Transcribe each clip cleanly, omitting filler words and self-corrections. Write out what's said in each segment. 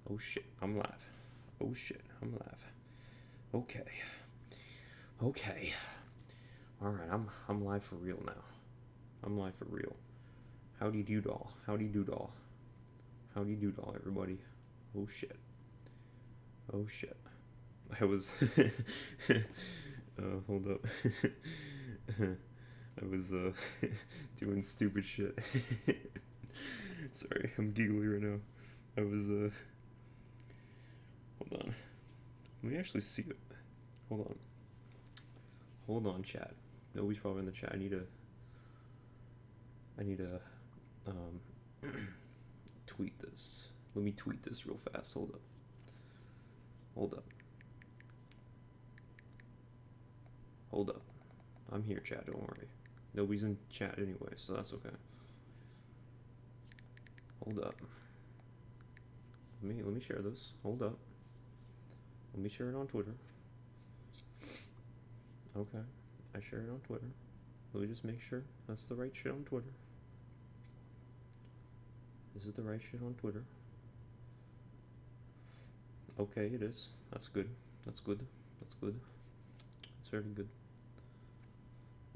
Oh shit, I'm live. Oh shit, I'm live. Okay. Okay. Alright, I'm live for real now. I'm live for real. Howdy doodle. Howdy doodle. Howdy doodle, everybody. Oh shit. Oh shit. I was hold up. I was doing stupid shit. Sorry, I'm giggly right now. I was hold on. Let me actually see it. Hold on. Hold on, chat. Nobody's probably in the chat. I need to um, tweet this. Let me tweet this real fast. Hold up. Hold up. Hold up. I'm here, chat. Don't worry. Nobody's in chat anyway, so that's okay. Hold up. Let me share this. Hold up. Let me share it on Twitter. Okay. I share it on Twitter. Let me just make sure that's the right shit on Twitter. Is it the right shit on Twitter? Okay, it is. That's good. That's good. That's good. It's very good.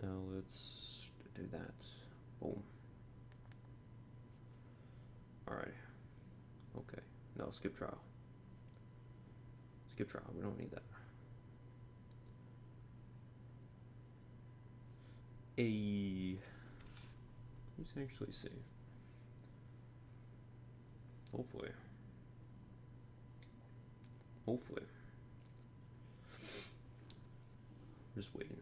Now let's do that. Boom. Alright. Okay. No, skip trial. Skip trial. We don't need that. Let's actually see. Hopefully. Hopefully. Just waiting.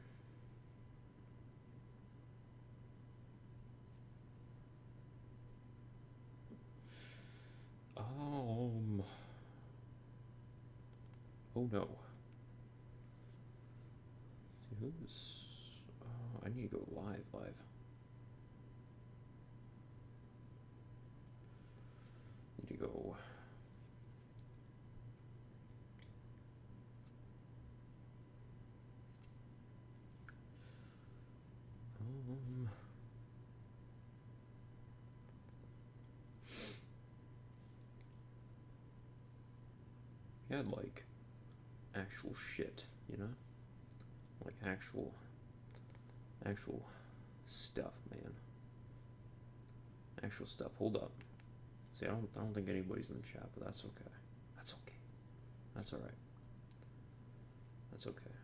Oh no. See who's. I need to go live. Need to go. He had like actual shit, you know? Like actual stuff, man. Actual stuff. Hold up. See, I don't think anybody's in the chat, but that's okay. That's okay. That's all right. That's okay.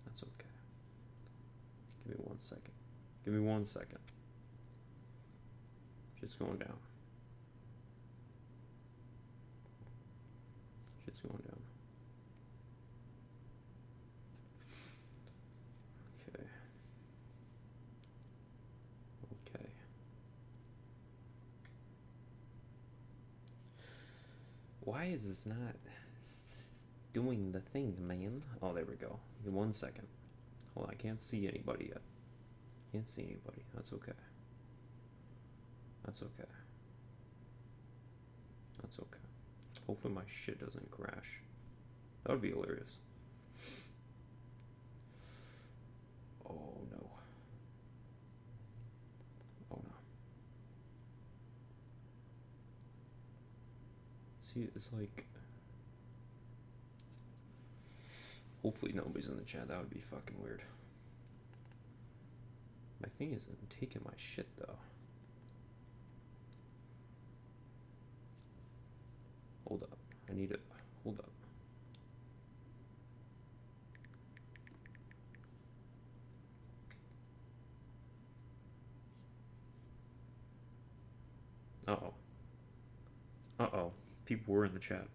That's okay. Give me 1 second. Give me 1 second. Shit's going down. Shit's going down. Okay. Okay. Why is this not doing the thing, man? Oh, there we go. Give me 1 second. Hold on, I can't see anybody yet. Can't see anybody. That's okay. That's okay. That's okay. Hopefully my shit doesn't crash. That would be hilarious. Oh no. Oh no. See, it's like. Hopefully nobody's in the chat. That would be fucking weird. My thing isn't taking my shit though. Hold up. I need it. Hold up. Uh-oh. Uh-oh. People were in the chat.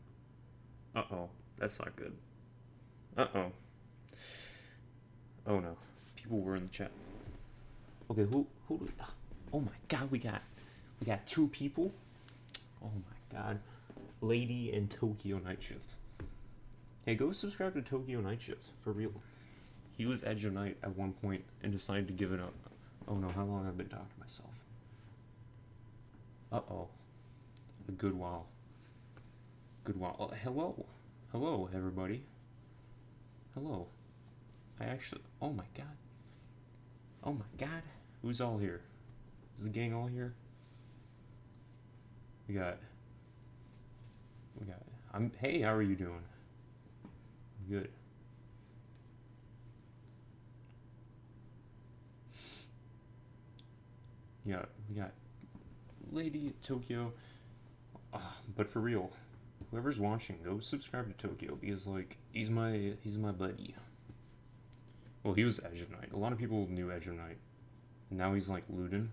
Uh-oh. That's not good. Uh-oh. Oh no. People were in the chat. Okay, who do we... Oh my god, we got 2 people? Oh my god. Lady and Tokyo Night Shift. Hey, go subscribe to Tokyo Night Shift, for real. He was Edge of Night at one point and decided to give it up. Oh no, how long have I been talking to myself? Uh-oh. A good while. Good while. Oh, hello. Hello, everybody. Hello. I actually... Oh my god. Oh my god. Who's all here? Is the gang all here? We got Hey, how are you doing? Good. Yeah, we got Lady Tokyo. But for real, whoever's watching, go subscribe to Tokyo because like he's my buddy. Well, he was Edge of Night. A lot of people knew Edge of Night. Now he's like Luden,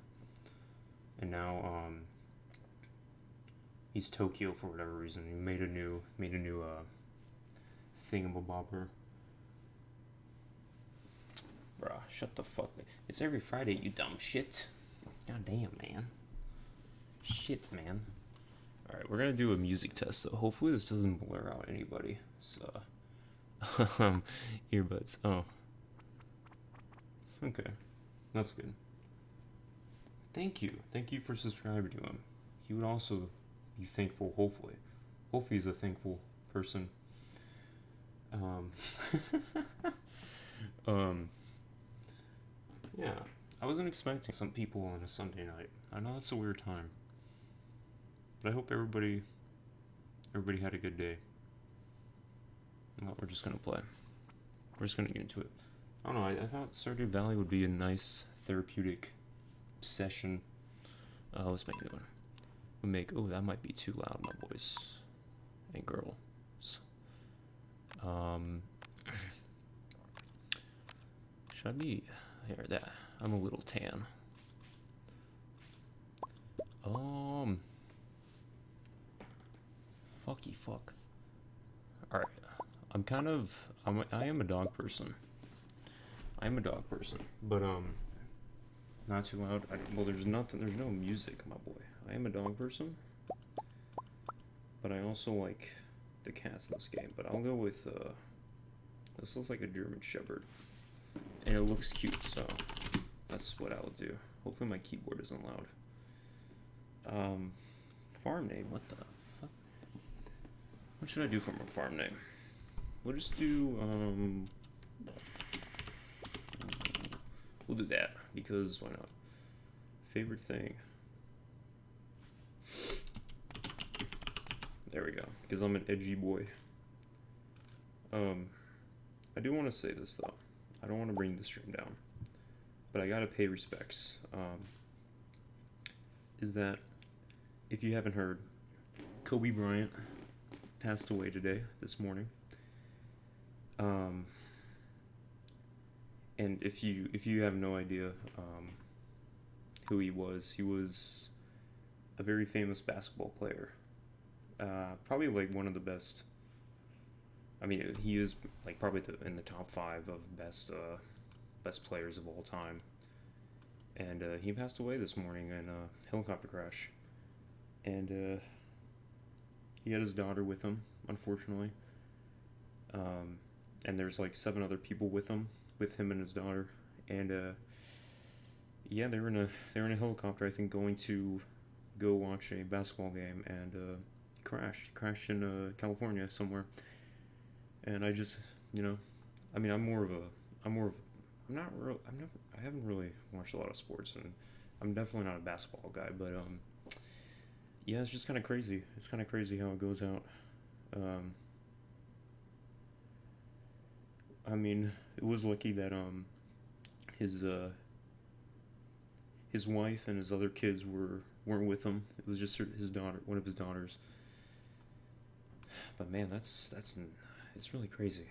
and now he's Tokyo for whatever reason. He made a new thingamabobber. Bruh, shut the fuck up. It's every Friday, you dumb shit. God damn, man. Shit, man. Alright, we're gonna do a music test, though. Hopefully this doesn't blur out anybody. So, earbuds. Oh, okay. That's good. Thank you. Thank you for subscribing to him. He would also be thankful, hopefully. Hopefully he's a thankful person. Um, um, yeah. I wasn't expecting some people on a Sunday night. I know it's a weird time. But I hope everybody had a good day. Well, we're just gonna play. We're just gonna get into it. I don't know, I thought Stardew Valley would be a nice therapeutic session. Let's make a new one. We'll make, oh, that might be too loud, my boys and girls. Should I be, here, that, I'm a little tan. Fucky fuck. Alright, I am a dog person. I am a dog person, but, not too loud. Well, there's no music, my boy. I am a dog person, but I also like the cats in this game. But I'll go with, this looks like a German Shepherd, and it looks cute, so that's what I'll do. Hopefully my keyboard isn't loud. Farm name, what the fuck? What should I do for my farm name? We'll just do, we'll do that, because why not? Favorite thing. There we go, because I'm an edgy boy. I do want to say this, though. I don't want to bring the stream down, but I gotta pay respects. Is that, if you haven't heard, Kobe Bryant passed away today, this morning. And if you have no idea who he was a very famous basketball player. Probably like one of the best. I mean, he is like probably in the top 5 of best players of all time. And he passed away this morning in a helicopter crash. And he had his daughter with him, unfortunately. And there's like 7 other people with him and his daughter. And yeah, they were in a helicopter, I think, going to go watch a basketball game, and crashed in California somewhere. And I just, I mean, I haven't really watched a lot of sports, and I'm definitely not a basketball guy, but yeah, it's just kind of crazy. It's kind of crazy how it goes out. I mean, it was lucky that his wife and his other kids weren't with him. It was just his daughter, one of his daughters. But man, it's really crazy.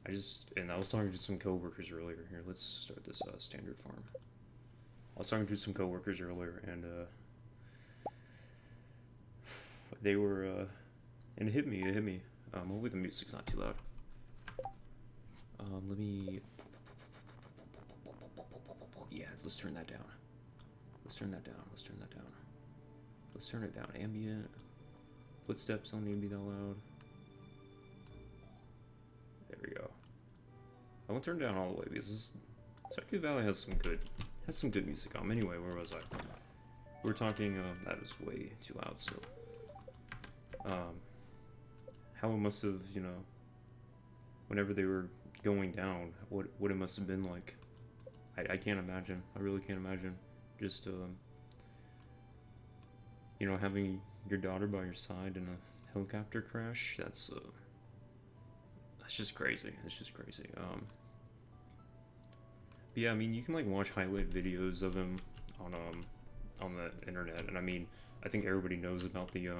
I was talking to some coworkers earlier. Here, let's start this standard farm. I was talking to some coworkers earlier, and they were, and it hit me. Hopefully the music's not too loud. Let me, yeah, let's turn that down. Let's turn it down. Ambient. Footsteps don't need to be that loud. There we go. I won't turn it down all the way because Stardew Valley has some good music. Anyway, where was I? We were talking. That was way too loud. So, how it must have, whenever they were going down, what it must have been like. I can't imagine. I really can't imagine. Just you know, having your daughter by your side in a helicopter crash, that's just crazy. It's just crazy. But yeah, I mean, you can like watch highlight videos of him on the internet, and I mean, I think everybody knows about the you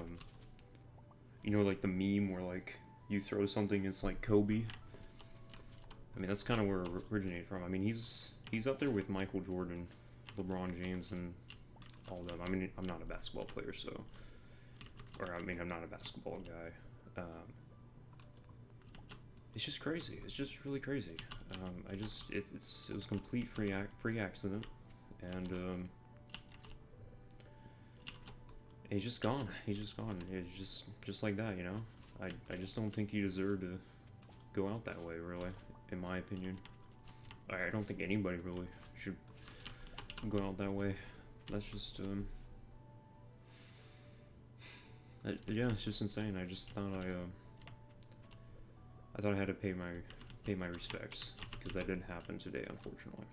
know, like the meme where like you throw something, it's like Kobe. I mean, that's kind of where it originated from. I mean, he's up there with Michael Jordan, LeBron James, and all of them. I mean, I'm not a basketball player, so, or I mean, I'm not a basketball guy. It's just crazy. It's just really crazy. It was complete free accident, and he's just gone. He's just gone. It's just like that, you know. I just don't think he deserved to go out that way, really, in my opinion. I don't think anybody really should go out that way. That's just yeah, it's just insane. I just thought I thought I had to pay my respects, because that didn't happen today, unfortunately.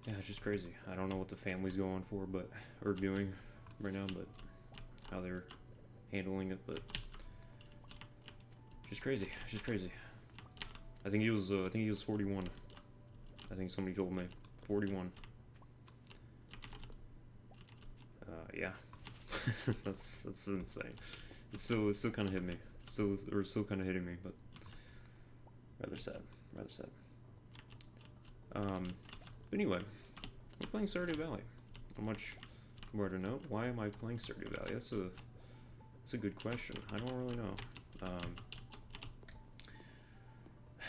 Yeah, it's just crazy. I don't know what the family's going for, or doing right now, but how they're handling it, but just crazy. It's just crazy. I think he was 41. I think somebody told me 41. Yeah, that's insane. It still kind of hit me. Still kind of hitting me, but rather sad. Rather sad. But anyway, I'm playing Stardew Valley. Not much more to note. Why am I playing Stardew Valley? That's a good question. I don't really know.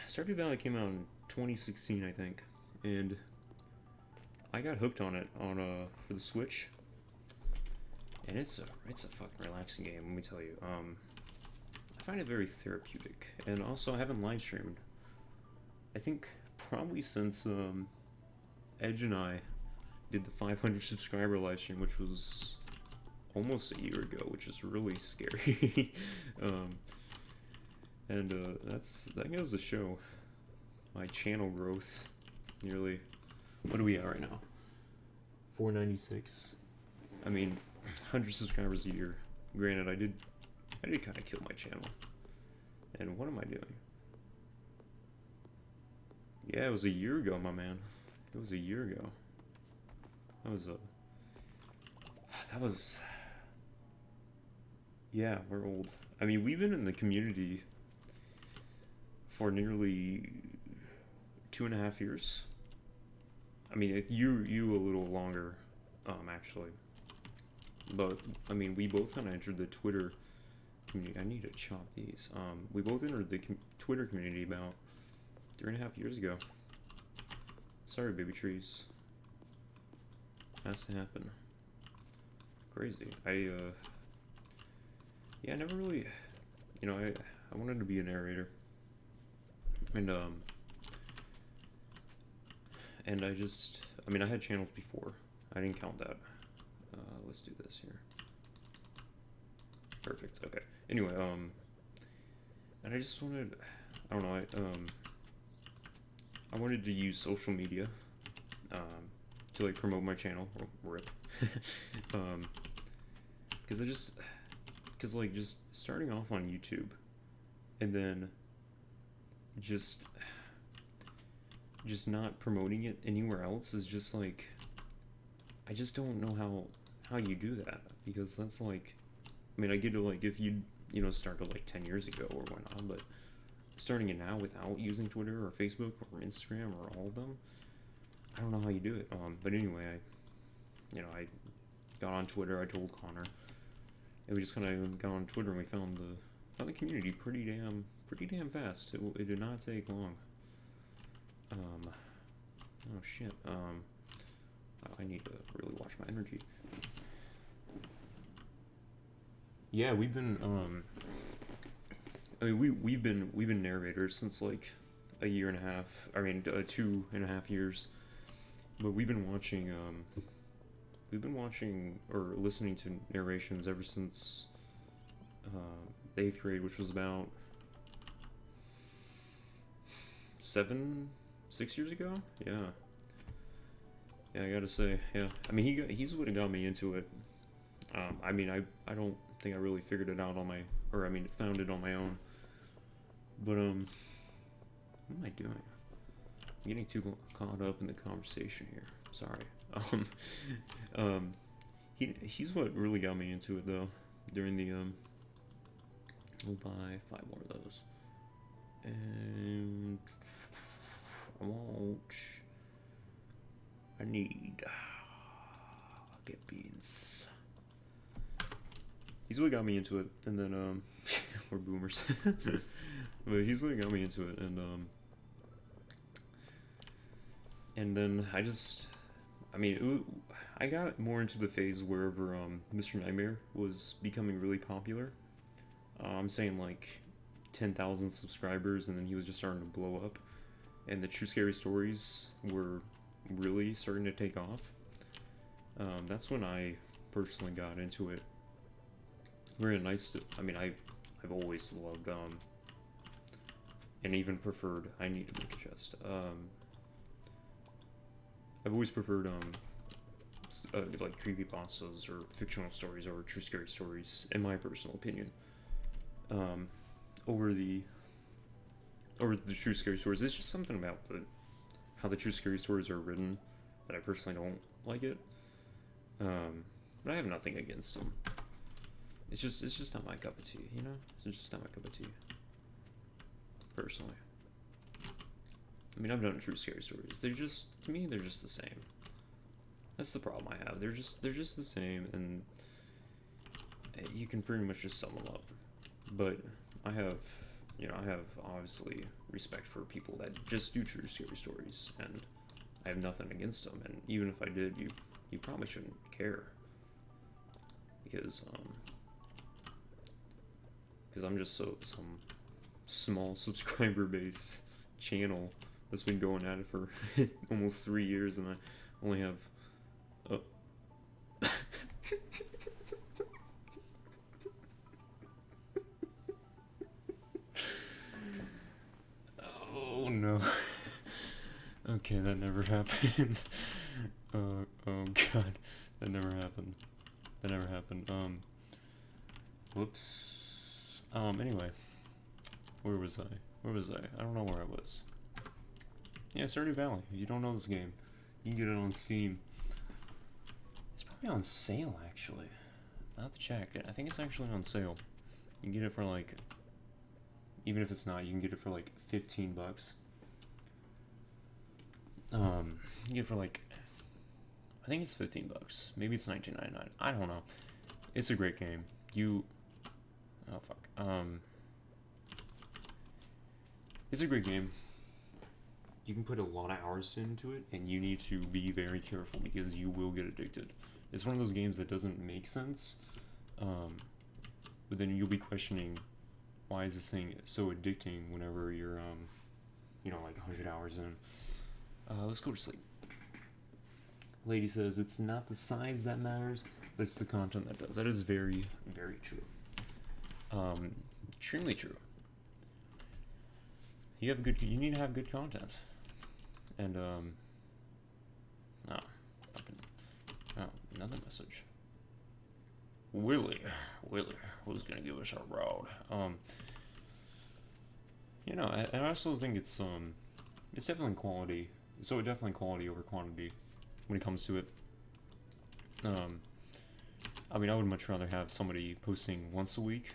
Stardew Valley came out in 2016, I think, and I got hooked on it for the Switch. And it's a fucking relaxing game, let me tell you. I find it very therapeutic, and also I haven't live streamed. I think probably since Edge and I did the 500 subscriber live stream, which was almost a year ago, which is really scary. And that goes to show my channel growth. Nearly, what are we at right now? 496. I mean, 100 subscribers a year. Granted, I did kind of kill my channel. And what am I doing? Yeah, it was a year ago, my man. It was a year ago. Yeah, we're old. I mean, we've been in the community for nearly 2.5 years. I mean, you a little longer, actually. But I mean, we both kind of entered the Twitter community. I need to chop these. We both entered the Twitter community about 3.5 years ago. Sorry, baby trees. Has to happen. Crazy. Yeah, I never really, you know, I wanted to be a narrator, and I mean, I had channels before. I didn't count that. Let's do this here. Perfect. Okay. Anyway, and I just wanted, I don't know, I wanted to use social media, to like promote my channel. RIP. Because like just starting off on YouTube, and then just not promoting it anywhere else is just like, I just don't know how you do that, because that's like, I mean, I get to like, if you know, started like 10 years ago or whatnot, but starting it now without using Twitter or Facebook or Instagram or all of them, I don't know how you do it. But anyway, I got on Twitter. I told Connor, and we just kind of got on Twitter, and we found the community pretty damn fast. It did not take long. Oh shit. I need to really watch my energy. Yeah, we've been I mean, we've been narrators since like a year and a half. I mean, 2.5 years. But we've been watching or listening to narrations ever since the 8th grade, which was about 6 years ago. Yeah. Yeah, I gotta say, yeah. I mean, he's what got me into it. I mean, I don't think I really figured it out on my, or I mean, found it on my own. But what am I doing? I'm getting too caught up in the conversation here. Sorry. Um, um, he's what really got me into it though. During the we'll buy 5 more of those, and I won't. I need. I'll get beans. He's what got me into it, and then we're boomers. But he's what got me into it, and then I mean, I got more into the phase wherever Mr. Nightmare was becoming really popular. I'm saying like 10,000 subscribers, and then he was just starting to blow up, and the True Scary Stories were really starting to take off. That's when I personally got into it. Very nice to. I mean, I've always loved and even preferred. I need to make a chest. I've always preferred like creepypastas or fictional stories over true scary stories, in my personal opinion. Um, over the true scary stories. It's just something about how the true scary stories are written that I personally don't like it. But I have nothing against them. It's just not my cup of tea, you know? It's just not my cup of tea. Personally. I mean, I've done true scary stories. To me, they're just the same. That's the problem I have. They're just the same, and you can pretty much just sum them up. But I have obviously respect for people that just do true scary stories, and I have nothing against them. And even if I did, you probably shouldn't care, because I'm just some small subscriber base channel that's been going at it for almost 3 years, and I only have oh no. Okay, that never happened. Oh god, that never happened. Whoops. Anyway, where was I? I don't know where I was. Yeah, Stardew Valley. If you don't know this game, you can get it on Steam. It's probably on sale, actually. I'll have to check. I think it's actually on sale. You can get it for like, even if it's not, you can get it for like 15 bucks. You can get it for like, I think it's 15 bucks. Maybe it's 19.99. I don't know. It's a great game. Oh fuck. It's a great game. You can put a lot of hours into it, and you need to be very careful because you will get addicted. It's one of those games that doesn't make sense, but then you'll be questioning, why is this thing so addicting whenever you're, like 100 hours in. Let's go to sleep. Lady says, it's not the size that matters, but it's the content that does. That is very, very true. Extremely true. You need to have good content. And, another message. Willie, who's gonna give us a road? I also think it's definitely quality. So definitely quality over quantity when it comes to it. I mean, I would much rather have somebody posting once a week,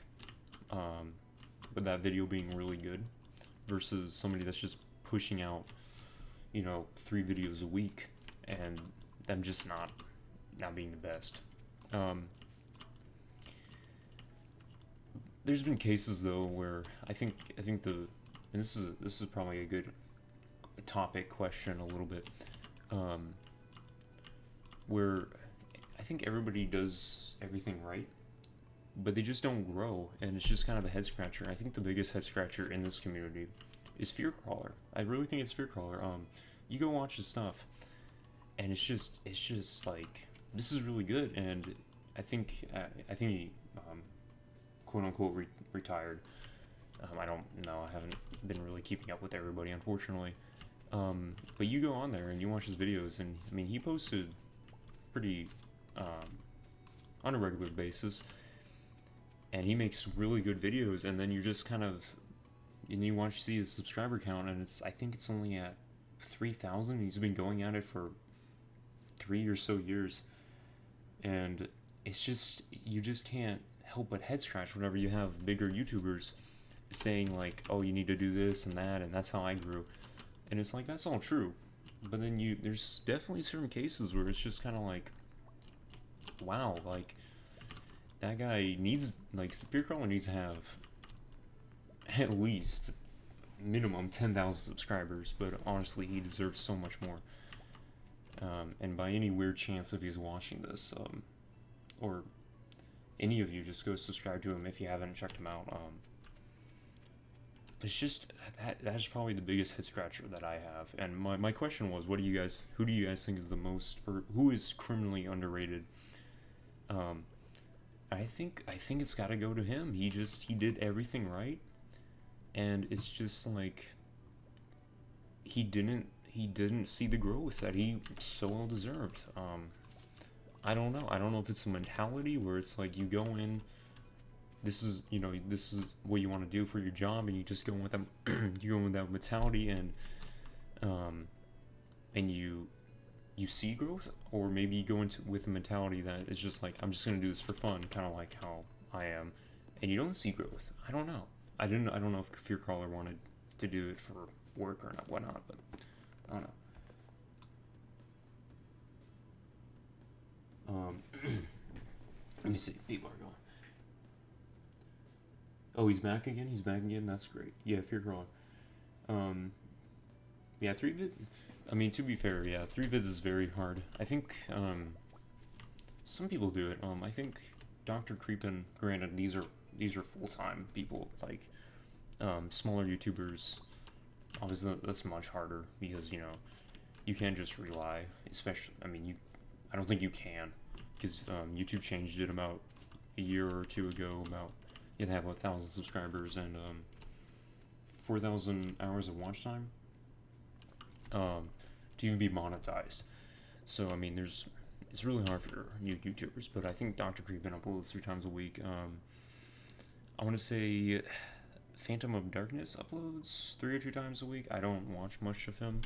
but that video being really good, versus somebody that's just pushing out, 3 videos a week, and them just not being the best. There's been cases though where I think and this is probably a good topic question a little bit, where I think everybody does everything right, but they just don't grow, and it's just kind of a head scratcher. I think the biggest head scratcher in this community is Fear Crawler. I really think it's Fear Crawler. You go watch his stuff, and it's just like, this is really good, and I think he quote unquote retired. I don't know. I haven't been really keeping up with everybody, unfortunately, But you go on there and you watch his videos, and I mean, he posted pretty on a regular basis, and he makes really good videos. And then you're just kind of, and you watch see his subscriber count, and I think it's only at 3,000. He's been going at it for 3 or so years, and it's just you just can't help but head scratch whenever you have bigger YouTubers saying like, "Oh, you need to do this and that's how I grew," and it's like that's all true, but then there's definitely certain cases where it's just kind of like, wow, like that guy needs like Spear Crawler needs to have at least minimum 10,000 subscribers, but honestly, he deserves so much more. And by any weird chance, if he's watching this, or any of you, just go subscribe to him if you haven't checked him out. It's just that's probably the biggest head scratcher that I have. And my question was, who do you guys think is the most, or who is criminally underrated? Um, I think it's got to go to him. He did everything right, and it's just like he didn't see the growth that he so well deserved. I don't know. I don't know if it's a mentality where it's like you go in, this is what you want to do for your job, and you just go with that you go with that mentality, um, and you see growth, or maybe you go into with a mentality that is just like, I'm just gonna do this for fun, kind of like how I am, and you don't see growth. I don't know. I don't know if Fear Crawler wanted to do it for work or not, whatnot, but I don't know. Let me see. People are going. Oh, he's back again. He's back again. That's great. Yeah, Fear Crawler. Um, yeah, three vid. I mean, to be fair, yeah, three vids is very hard. I think some people do it. I think Doctor Creepin. Granted, these are full time people. Like smaller YouTubers. Obviously, that's much harder because you can't just rely. Especially, I mean, I don't think you can, because YouTube changed it about a year or two ago. About you have to have 1,000 subscribers and 4,000 hours of watch time to even be monetized. So I mean, it's really hard for new YouTubers. But I think Dr. Creepin uploads 3 times a week. I want to say Phantom of Darkness uploads 3 or 2 times a week. I don't watch much of him.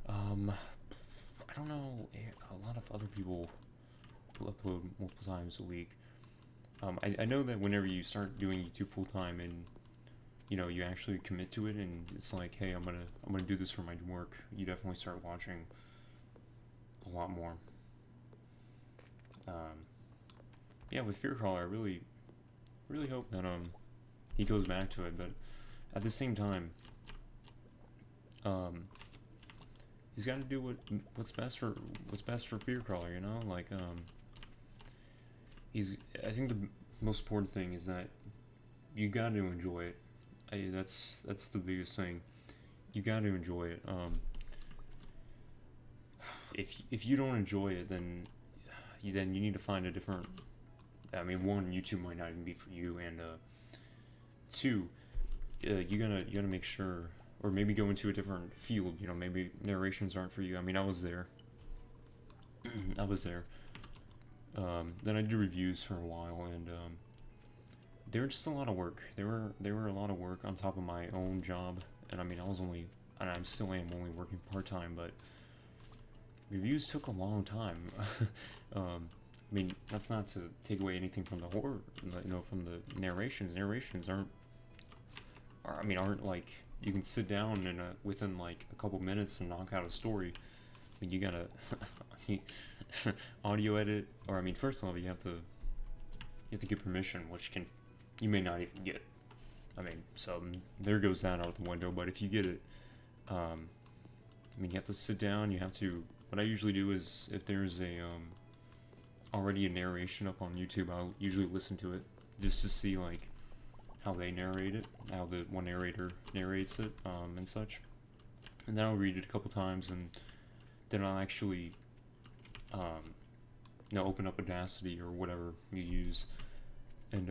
I don't know a lot of other people who upload multiple times a week. I know that whenever you start doing YouTube full time and you actually commit to it, and it's like, hey, I'm gonna do this for my work, you definitely start watching a lot more. Yeah, with Fear Crawler, I really hope that he goes back to it, but at the same time, um, he's got to do what's best for Fear Crawler, like I think the most important thing is that you got to enjoy it. That's the biggest thing. You got to enjoy it. If you don't enjoy it, then you need to find a different. I mean, one, YouTube might not even be for you, and two, you gotta make sure, or maybe go into a different field. Maybe narrations aren't for you. I mean, I was there. I was there. Then I did reviews for a while, and they were just a lot of work. They were a lot of work on top of my own job, and I mean, and I still am only working part time, but reviews took a long time. I mean, that's not to take away anything from the horror, from the narrations. Narrations aren't like you can sit down and within like a couple minutes and knock out a story. I mean, you gotta audio edit, or I mean, first of all, you have to get permission, which you may not even get. I mean, so there goes that out the window. But if you get it, I mean, you have to sit down. You have to. What I usually do is, if there's already a narration up on YouTube, I'll usually listen to it just to see like how they narrate it, how the one narrator narrates it, and such. And then I'll read it a couple times, and then I'll actually open up Audacity or whatever you use, and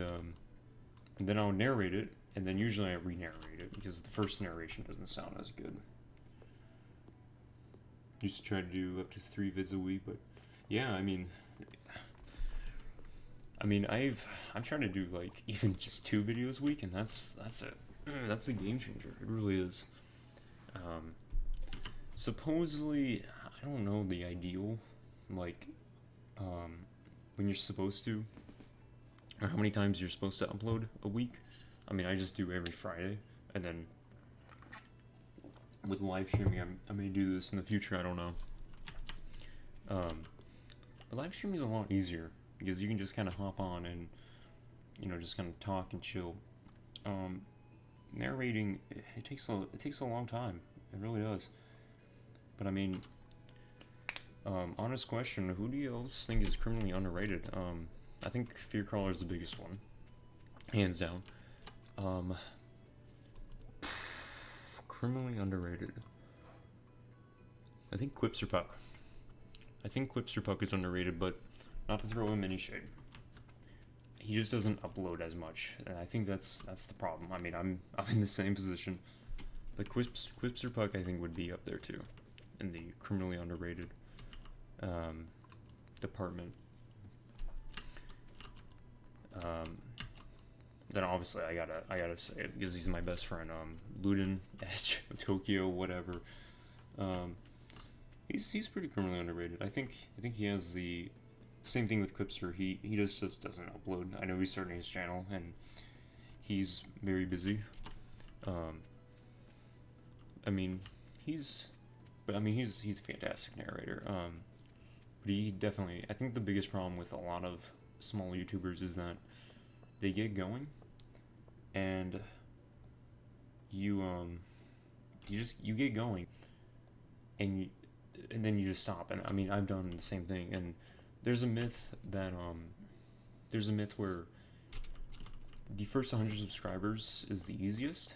then I'll narrate it, and then usually I re-narrate it because the first narration doesn't sound as good. Used to try to do up to 3 vids a week, but yeah, I'm trying to do like even just 2 videos a week, and that's a game changer. It really is. Um, Supposedly, I don't know the ideal, like, um, when you're supposed to, or how many times you're supposed to upload a week. I just do every Friday, and then with live streaming, I may do this in the future. I don't know. Um, but live streaming is a lot easier because you can just kind of hop on and just kind of talk and chill. Um, Narrating it takes a long time. It really does. But honest question: who do you else think is criminally underrated? I think Fearcrawler is the biggest one, hands down. Um, Criminally underrated. I think Quipster Puck. I think Quipster Puck is underrated, but not to throw him any shade. He just doesn't upload as much, and I think that's the problem. I'm in the same position, but Quipster Puck I think would be up there too, in the criminally underrated um, department. Um, then obviously I gotta say it because he's my best friend. Luden, Edge, Tokyo, whatever. Um, he's pretty criminally underrated. I think he has the same thing with Quipster. He just doesn't upload. I know he's starting his channel and he's very busy. Um, I mean he's he's a fantastic narrator. But he definitely, I think the biggest problem with a lot of small YouTubers is that they get going and you get going and then you just stop. And I've done the same thing. And there's a myth that there's a myth where the first 100 subscribers is the easiest.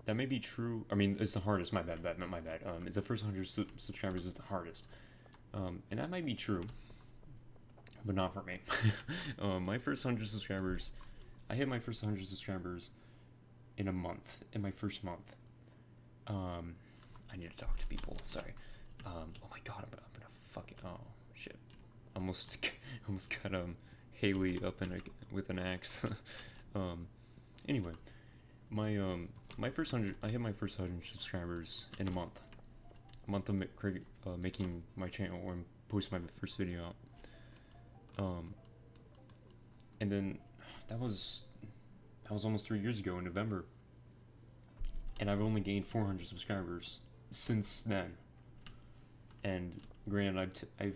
That may be true. It's the hardest. My bad. My bad. The first 100 subscribers is the hardest. And that might be true, but not for me. My first 100 subscribers, I hit my first 100 subscribers in a month. In my first month. I need to talk to people. Sorry. Oh my god, I'm gonna fucking. Oh shit. Almost got Haley up with an axe. Anyway, my first 100. I hit my first 100 subscribers in a month. A month of making my channel or posting my first video out. And then that was almost 3 years ago in November, and I've only gained 400 subscribers since then. And granted, I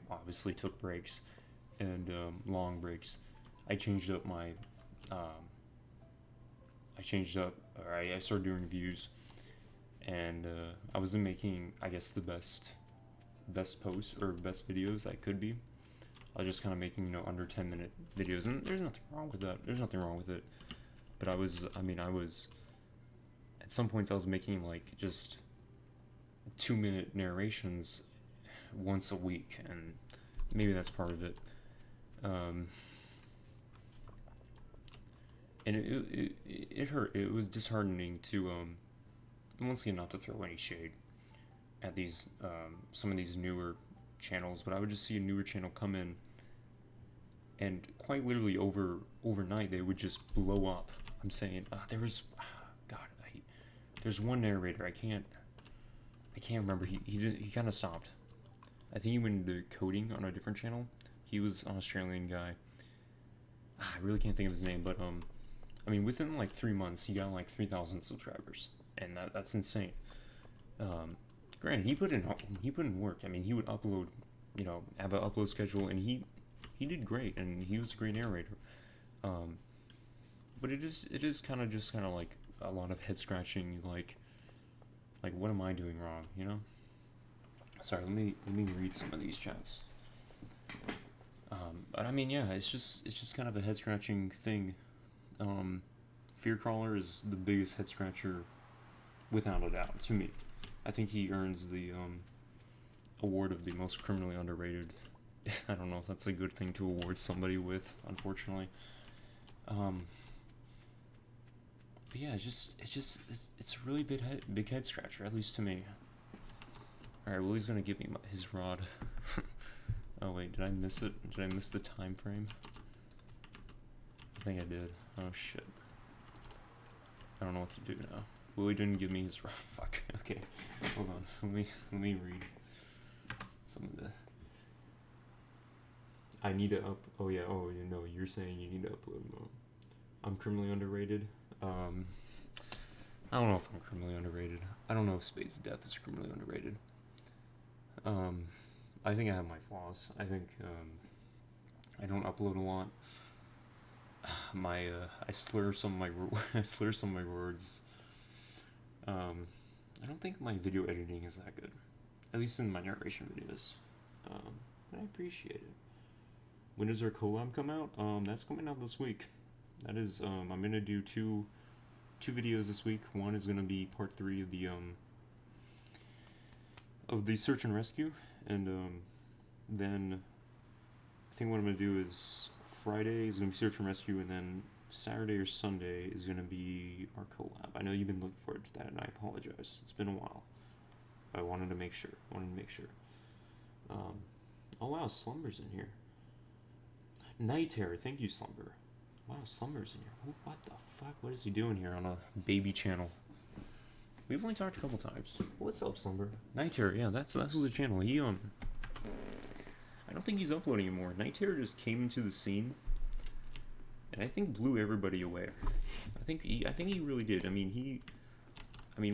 obviously took breaks and long breaks. I changed up my I started doing reviews, and I wasn't making, I guess, the best posts or best videos I could be. I was just kind of making under 10-minute videos, and there's nothing wrong with that. There's nothing wrong with it. But I was at some points I was making like just 2-minute narrations once a week, and maybe that's part of it. And it hurt. It was disheartening to once again, not to throw any shade at these some of these newer channels, but I would just see a newer channel come in, and quite literally overnight they would just blow up. I'm saying there's one narrator, I can't remember. He kind of stopped. I think he went into coding on a different channel. He was an Australian guy. I really can't think of his name, but within like 3 months he got like 3,000 subscribers, and that's insane. Granted, he put in work. He would upload, have an upload schedule, and he did great, and he was a great narrator. But it is kind of like a lot of head scratching, like what am I doing wrong, Sorry, let me read some of these chats. But yeah, it's just kind of a head scratching thing. Fearcrawler is the biggest head scratcher, without a doubt, to me. I think he earns the award of the most criminally underrated. I don't know if that's a good thing to award somebody with, unfortunately. But yeah, it's a really big head scratcher, at least to me. Alright, Willie's gonna give me his rod. Oh wait, did I miss it? Did I miss the time frame? I think I did. Oh shit. I don't know what to do now. Willie didn't give me his rod. Fuck. Okay. Hold on. Let me read some of the. I need to oh yeah, no, you're saying you need to upload more. I'm criminally underrated. I don't know if I'm criminally underrated. I don't know if Spades death is criminally underrated. I think I have my flaws. I think I don't upload a lot. I slur some of my I slur some of my words. I don't think my video editing is that good, at least in my narration videos. I appreciate it. When does our collab come out? That's coming out this week. That is, I'm gonna do two videos this week. One is gonna be part 3 of the search and rescue, and then I think what I'm gonna do is Friday is gonna be search and rescue, and then Saturday or Sunday is gonna be our collab. I know you've been looking forward to that, and I apologize. It's been a while. I wanted to make sure. Oh wow, Slumber's in here. Night Terror, thank you, Slumber. Wow, Slumber's in here. What the fuck? What is he doing here on a baby channel? We've only talked a couple times. What's up, Slumber? Night Terror, yeah, that's the channel. He I don't think he's uploading anymore. Night Terror just came into the scene, and I think blew everybody away. I think he really did. I mean,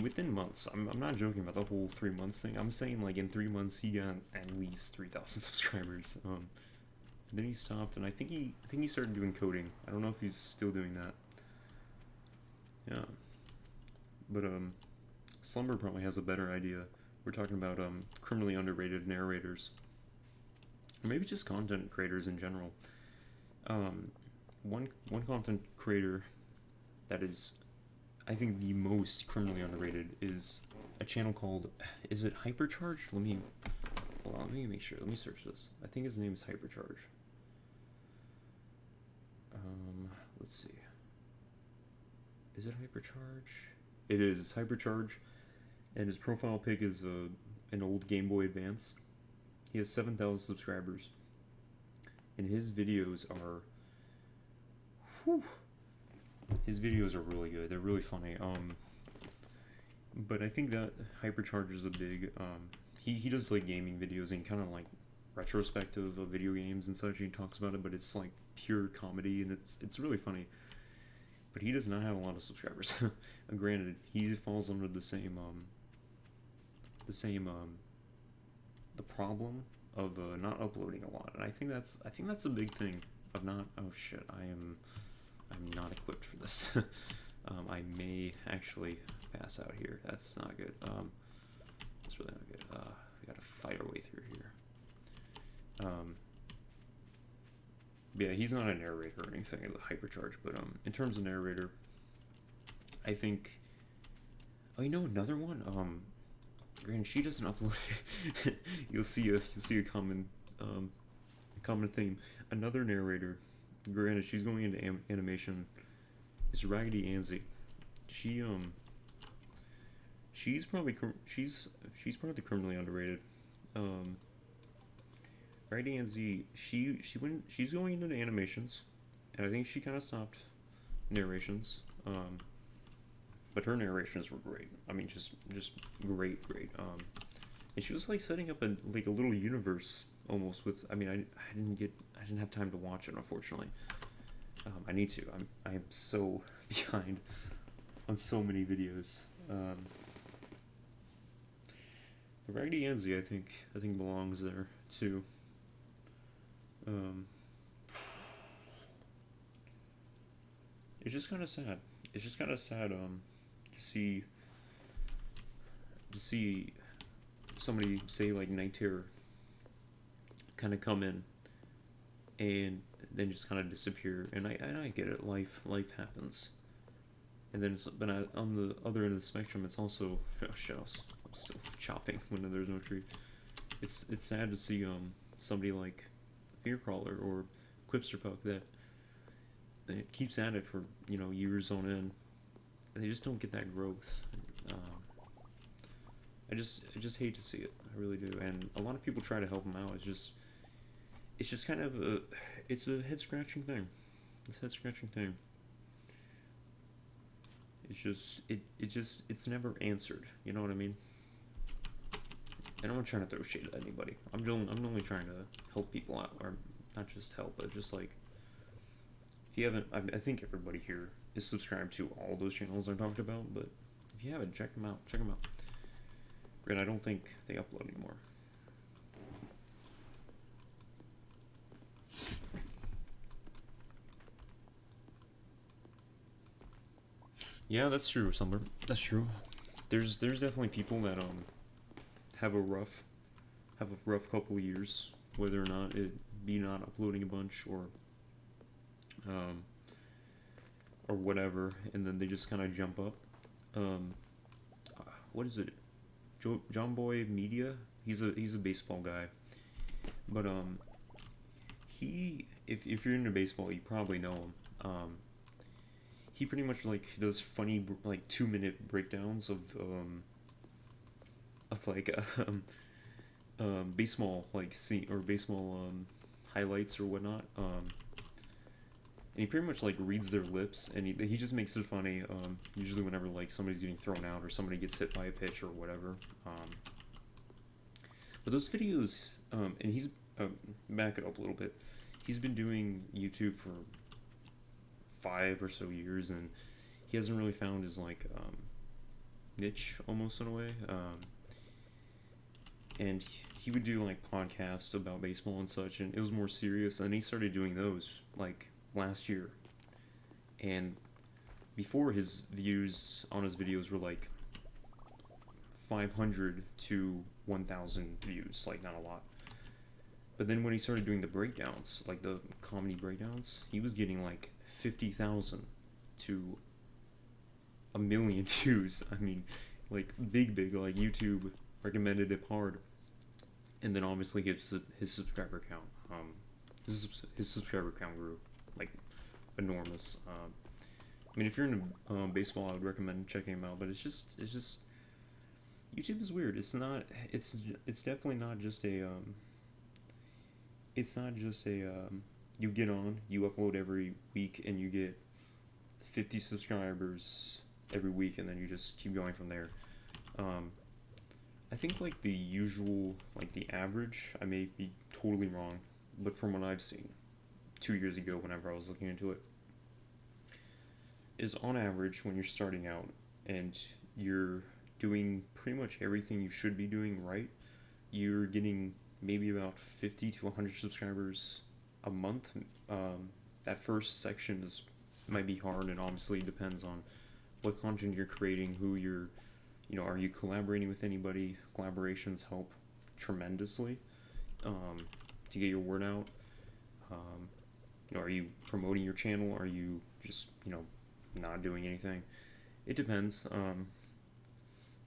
within months. I'm not joking about the whole 3 months thing. I'm saying like in 3 months he got at least 3,000 subscribers. Then he stopped, and I think he started doing coding. I don't know if he's still doing that. Yeah. But Slumber probably has a better idea. We're talking about criminally underrated narrators, or maybe just content creators in general. One content creator that is, I think, the most criminally underrated is a channel called, is it Hypercharge? Hold on, let me make sure. Let me search this. I think his name is Hypercharge. Let's see. Is it Hypercharge? It is. It's Hypercharge, and his profile pic is an old Game Boy Advance. He has 7,000 subscribers, and his videos are, his videos are really good. They're really funny. But I think that Hypercharge is a big. He does like gaming videos and kind of like retrospective of video games and such. He talks about it, but it's like pure comedy, and it's really funny. But he does not have a lot of subscribers. Granted, he falls under the problem of not uploading a lot, and I think that's a big thing of not. Oh shit, I'm not equipped for this. I may actually pass out here. That's not good. That's really not good. We gotta fight our way through here. Yeah, he's not a narrator or anything of the Hypercharge, but in terms of narrator, I think. Oh, you know another one. Granted, she doesn't upload. You'll see a common theme. Another narrator. Granted, she's going into animation. Is Raggedy Anzy. She's probably criminally underrated. Raggedy Anzy, she's going into the animations, and I think she kind of stopped narrations. But her narrations were great. I mean, just great. And she was like setting up a little universe almost with. I mean, I didn't have time to watch it, unfortunately. I need to. I am so behind on so many videos. But Raggedy Anzy, I think belongs there too. It's just kind of sad. It's just kind of sad to see somebody say like Night Terror kind of come in and then just kind of disappear. And I get it. Life happens. And then but on the other end of the spectrum, it's also shells. I'm still chopping when there's no tree. It's sad to see somebody like Fearcrawler or Quipsterpuck that it keeps at it for years on end, and they just don't get that growth. I just hate to see it. I really do. And a lot of people try to help him out. It's just kind of it's a head scratching thing. It's a head scratching thing. It's never answered. You know what I mean? And I'm not trying to throw shade at anybody. I'm only trying to help people out, or not just help, but just like, if you haven't, I think everybody here is subscribed to all those channels I talked about. But if you haven't, check them out. Check them out. Granted, I don't think they upload anymore. Yeah, that's true, Summer. That's true. There's definitely people that have a rough couple of years, whether or not it be not uploading a bunch um or whatever, and then they just kind of jump up. Um, what is it? John Boy Media. He's a baseball guy, but if you're into baseball, you probably know him. He pretty much like does funny like 2 minute breakdowns of like baseball like scene or baseball highlights or whatnot. And he pretty much like reads their lips, and he just makes it funny. Usually whenever like somebody's getting thrown out or somebody gets hit by a pitch or whatever. But those videos, and he's back it up a little bit. He's been doing YouTube for 5 or so years, and he hasn't really found his like niche almost in a way. And he would do like podcasts about baseball and such, and it was more serious. And he started doing those like last year, and before, his views on his videos were like 500 to 1,000 views, like not a lot. But then when he started doing the breakdowns, like the comedy breakdowns, he was getting like 50,000 to a million views. I mean, like big, like YouTube recommended it hard. And then obviously his subscriber count, his subscriber count grew like enormous. I mean, if you're into baseball, I would recommend checking him out. But it's just YouTube is weird. It's definitely not just a you get on, you upload every week, and you get 50 subscribers every week, and then you just keep going from there. I think like the usual, like the average, I may be totally wrong, but from what I've seen 2 years ago whenever I was looking into it, is on average when you're starting out and you're doing pretty much everything you should be doing right, you're getting maybe about 50 to 100 subscribers a month. That first section might be hard, and obviously depends on what content you're creating, who you're, are you collaborating with anybody? Collaborations help tremendously to get your word out. Are you promoting your channel? Are you just, not doing anything? It depends.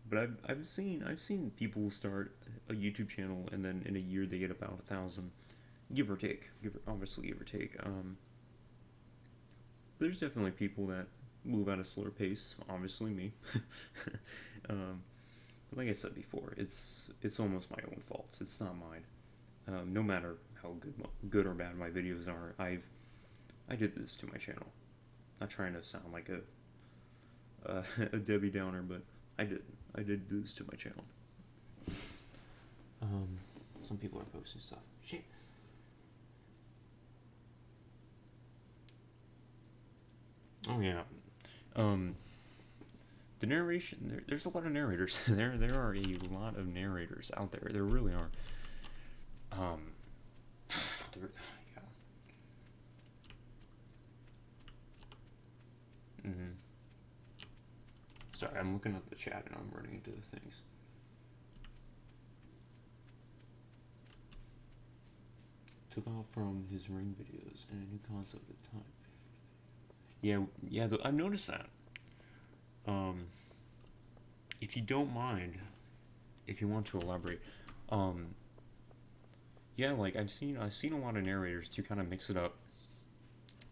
But I've seen people start a YouTube channel, and then in a year they get about 1,000, give or take. Obviously, give or take. There's definitely people that move at a slower pace. Obviously, me. Like I said before, it's almost my own fault. It's not mine. No matter how good or bad my videos are, I did this to my channel. Not trying to sound like a Debbie Downer, but I did this to my channel. Some people are posting stuff. Shit. Oh yeah. The narration. There's a lot of narrators. there are a lot of narrators out there. There really are. Yeah. Mhm. Sorry, I'm looking at the chat and I'm running into the things. Took off from his ring videos and a new concept at the time. Yeah, I've noticed that. Um, if you don't mind, if you want to elaborate, um, yeah, like I've seen a lot of narrators to kind of mix it up.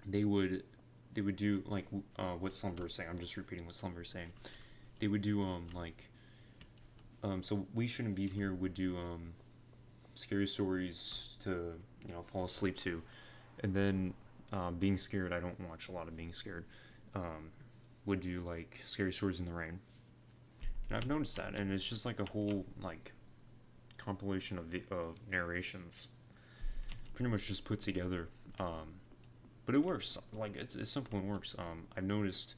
They would do like what Slumber is saying. I'm just repeating what Slumber is saying. They would do like So We Shouldn't Be Here would do scary stories to fall asleep to, and then Being Scared. I don't watch a lot of Being Scared. Um, would do like scary stories in the rain, and I've noticed that, and it's just like a whole like compilation of narrations, pretty much just put together. But it works. Like it's simple and works. I've noticed.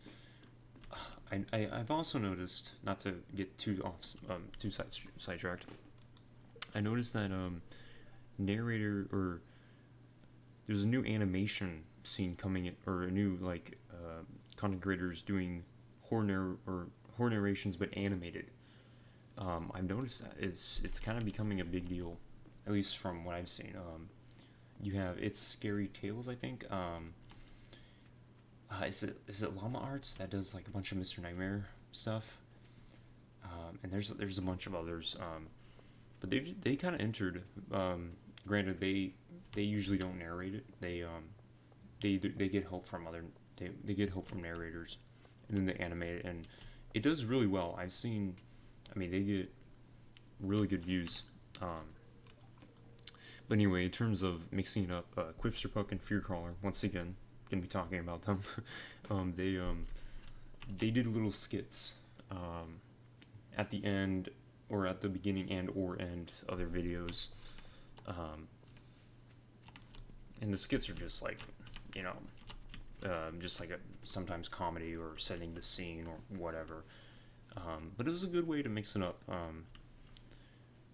I've also noticed, not to get too off, sidetracked. I noticed that narrator or there's a new animation scene coming in, or a new like content creators doing horror narrations but animated. I've noticed that it's kind of becoming a big deal, at least from what I've seen. You have It's Scary Tales, I think. Is it Llama Arts that does like a bunch of Mr. Nightmare stuff? And there's a bunch of others. But they kind of entered. Granted, they usually don't narrate it. They get help from they get help from narrators, and then they animate it, and it does really well. I've seen. I mean, they get really good views. But anyway, in terms of mixing it up, Quipster Puck and Fearcrawler, once again, gonna be talking about them. um, they um, they did little skits at the end or at the beginning and or end of their videos, um, and the skits are just like, you know, just like a sometimes comedy or setting the scene or whatever. But it was a good way to mix it up.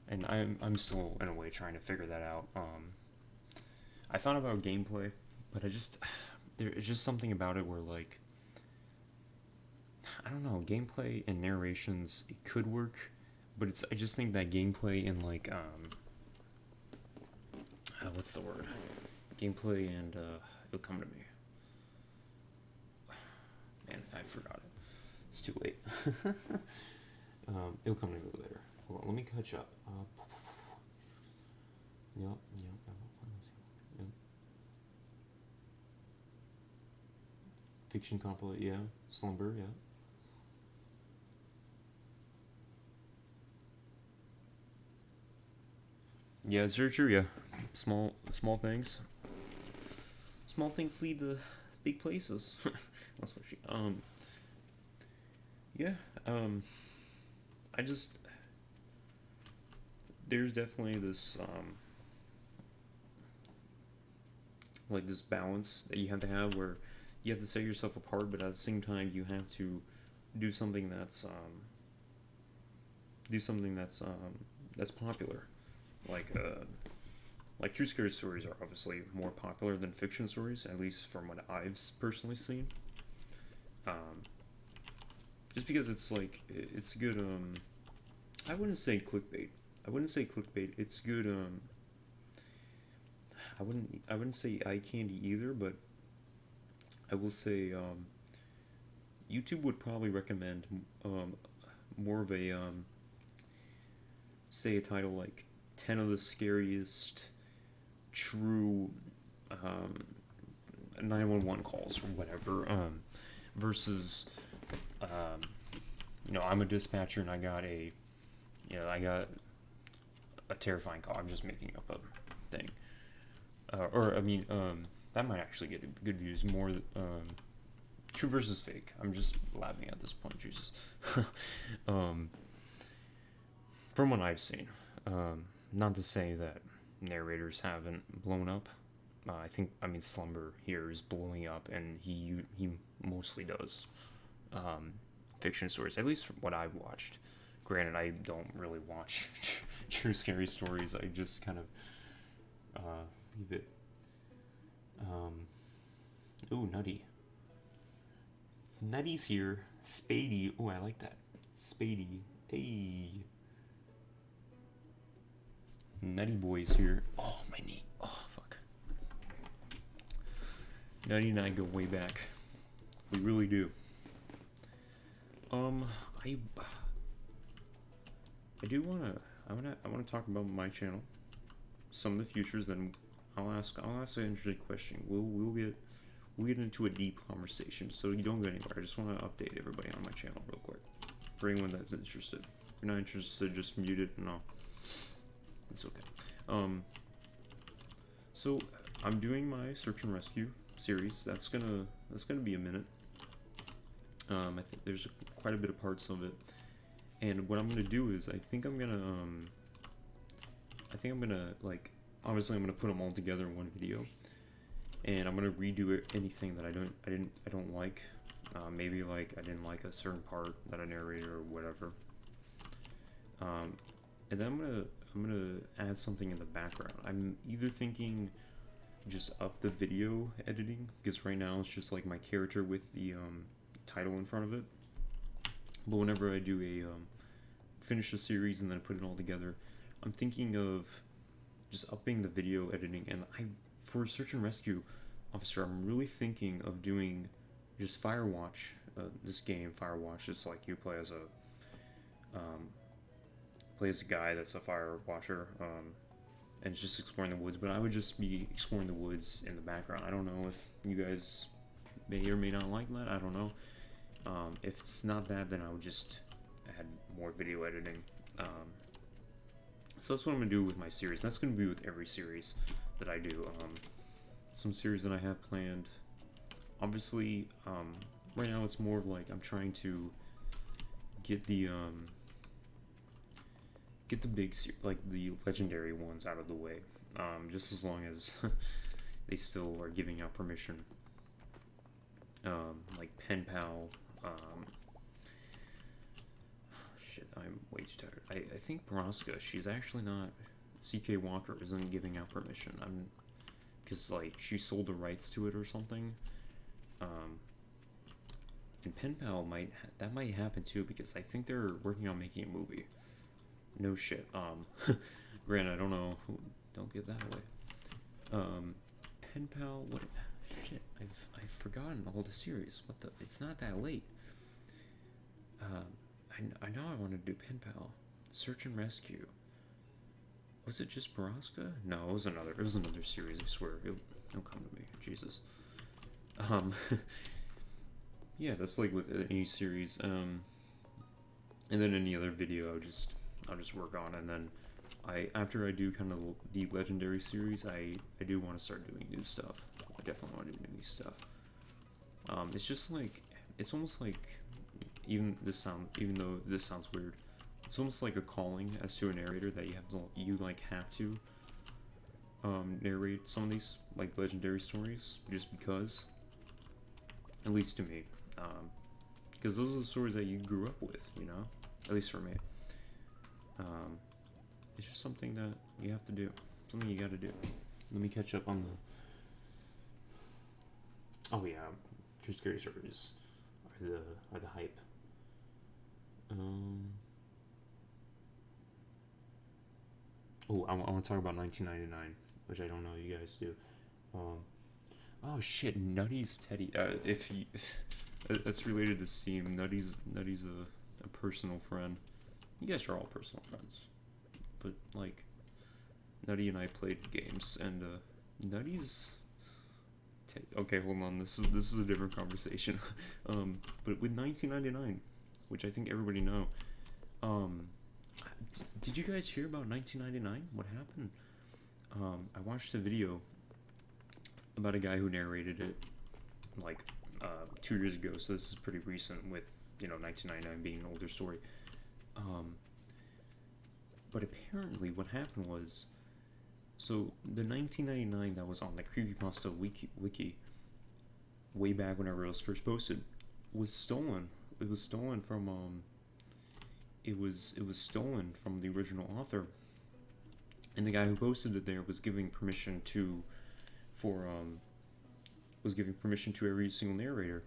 And I'm still in a way trying to figure that out. I thought about gameplay, but there's just something about it where like I don't know, gameplay and narrations it could work, but I just think that gameplay and like what's the word? Gameplay and it'll come to me. Man, I forgot it. It's too late. It'll come to me later. Hold on, let me catch up. Yep. Fiction compilate, yeah. Slumber, yeah. Yeah, it's very true. Yeah, small things. Small things lead to big places. That's what she. Yeah. Um. I just there's definitely this like this balance that you have to have where you have to set yourself apart, but at the same time you have to do something that's popular. Like like true scary stories are obviously more popular than fiction stories, at least from what I've personally seen. Um, just because it's like it's good. I wouldn't say clickbait. I wouldn't say clickbait. It's good. I wouldn't say eye candy either, but I will say YouTube would probably recommend more of a say a title like 10 of the scariest true um, 911 calls or whatever versus um, I'm a dispatcher and I got a terrifying call. I'm just making up a thing. Or I mean, that might actually get good views. More true versus fake. I'm just laughing at this point, Jesus. um, from what I've seen, not to say that narrators haven't blown up. I mean Slumber here is blowing up, and he mostly does fiction stories, at least from what I've watched. Granted, I don't really watch true scary stories. I just kind of leave it. Ooh, Nutty. Nutty's here. Spady. Oh, I like that. Spady. Hey. Nutty Boy's here. Oh, my knee. Oh, fuck. Nutty and I go way back. We really do. I do I wanna talk about my channel, some of the futures. Then I'll ask an interesting question. We'll get into a deep conversation, so you don't go anywhere. I just want to update everybody on my channel real quick for anyone that's interested. you're not interested, just mute it. No, it's okay. So I'm doing my search and rescue series. That's gonna be a minute. I think there's quite a bit of parts of it, and what I'm gonna do is I think I'm gonna like, obviously I'm gonna put them all together in one video, and I'm gonna redo it, anything that I don't like. Maybe like I didn't like a certain part that I narrated or whatever. And then I'm gonna add something in the background. I'm either thinking just up the video editing, because right now it's just like my character with the title in front of it. But whenever I do a finish the series and then put it all together, I'm thinking of just upping the video editing. And for search and rescue officer, I'm really thinking of doing just Firewatch. This game Firewatch, it's like you play as a guy that's a fire watcher, and it's just exploring the woods. But I would just be exploring the woods in the background. I don't know if you guys may or may not like that. I don't know. If it's not that, then I would just add more video editing. So that's what I'm gonna do with my series. That's gonna be with every series that I do. Some series that I have planned. Obviously, right now it's more of like I'm trying to get the big, like the legendary ones out of the way. Just as long as they still are giving out permission. Like Pen Pal. Shit, I'm way too tired. I think Braska, she's actually not. CK Walker isn't giving out permission. Because like she sold the rights to it or something. And Pen Pal that might happen too, because I think they're working on making a movie. No shit. Granted, I don't know. Don't give that away. Pen Pal. What? Shit. I've forgotten all the series. What the? It's not that late. I know I want to do Pen Pal. Search and Rescue. Was it just Baraska? No, it was another series. I swear. It'll come to me. Jesus. Yeah, that's like with any series. And then any other video, I'll just work on, and then after I do kind of the legendary series, I do want to start doing new stuff. I definitely want to do new stuff. It's just like, it's almost like, even though this sounds weird, it's almost like a calling as to a narrator, that you have to narrate some of these like legendary stories, just because, at least to me, because those are the stories that you grew up with, at least for me. It's just something that you have to do, something you got to do. Let me catch up on the. Oh yeah, True Scary Stories are the hype. Oh, I want to talk about 1999, which I don't know you guys do. Oh shit, Nutty's Teddy. If that's related to Steam, Nutty's a personal friend. You guys are all personal friends, but like, Nutty and I played games, and Nutty's. Okay, hold on. This is a different conversation. But with 1999, which I think everybody know. Did you guys hear about 1999? What happened? I watched a video about a guy who narrated it like 2 years ago, so this is pretty recent, with 1999 being an older story. But apparently what happened was, so the 1999 that was on the Creepypasta wiki way back whenever it was first posted was stolen. It was stolen from it was stolen from the original author, and the guy who posted it there was giving permission to every single narrator.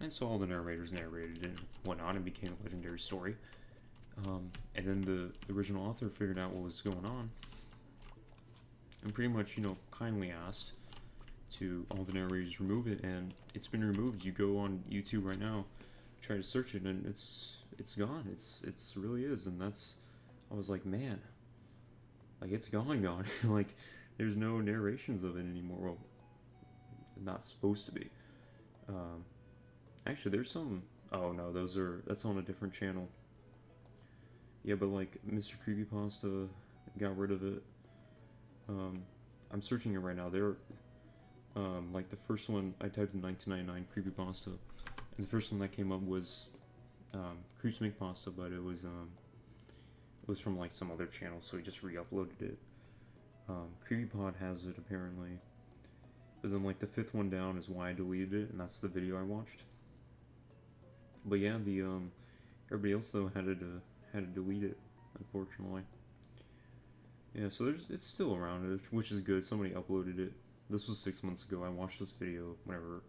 And so all the narrators narrated and whatnot, and became a legendary story. And then the original author figured out what was going on, and pretty much, kindly asked to all the narrators remove it, and it's been removed. You go on YouTube right now, try to search it, and it's gone. It's really is, and I was like, man, like, it's gone. Like, there's no narrations of it anymore. Well, not supposed to be. Actually, there's some Oh no, that's on a different channel. Yeah, but like Mr. Creepypasta got rid of it. Um, I'm searching it right now. Like the first one I typed in 1999 Creepypasta, and the first one that came up was Creeps Make Pasta, but it was from like some other channel, so he just re-uploaded it. CreepyPod has it apparently, but then like the fifth one down is why I deleted it, and that's the video I watched. But yeah, the everybody else though had to delete it, unfortunately. Yeah, so it's still around, which is good. Somebody uploaded it. This was 6 months ago. I watched this video whenever.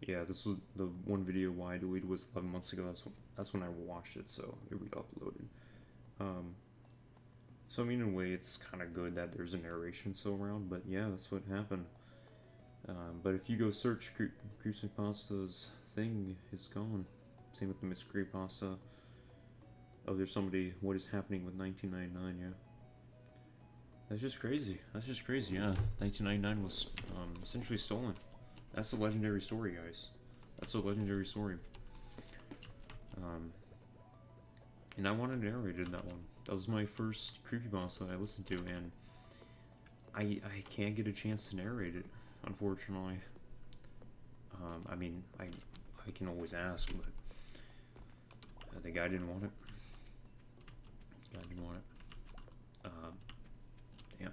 Yeah, this was the one video why I deleted was 11 months ago. That's when I watched it, so it re-uploaded. Um, so I mean, in a way, it's kind of good that there's a narration still around. But yeah, that's what happened. But if you go search Creeps and Pasta's thing is gone. Same with the Miss Creepypasta. Oh, there's somebody. What is happening with 1999? Yeah. That's just crazy. That's just crazy, yeah. 1999 was essentially stolen. That's a legendary story, guys. That's a legendary story. And I wanted narrated that one. That was my first creepypasta I listened to, and I can't get a chance to narrate it, unfortunately. I mean, I can always ask, but the guy didn't want it. The guy didn't want it. Yeah.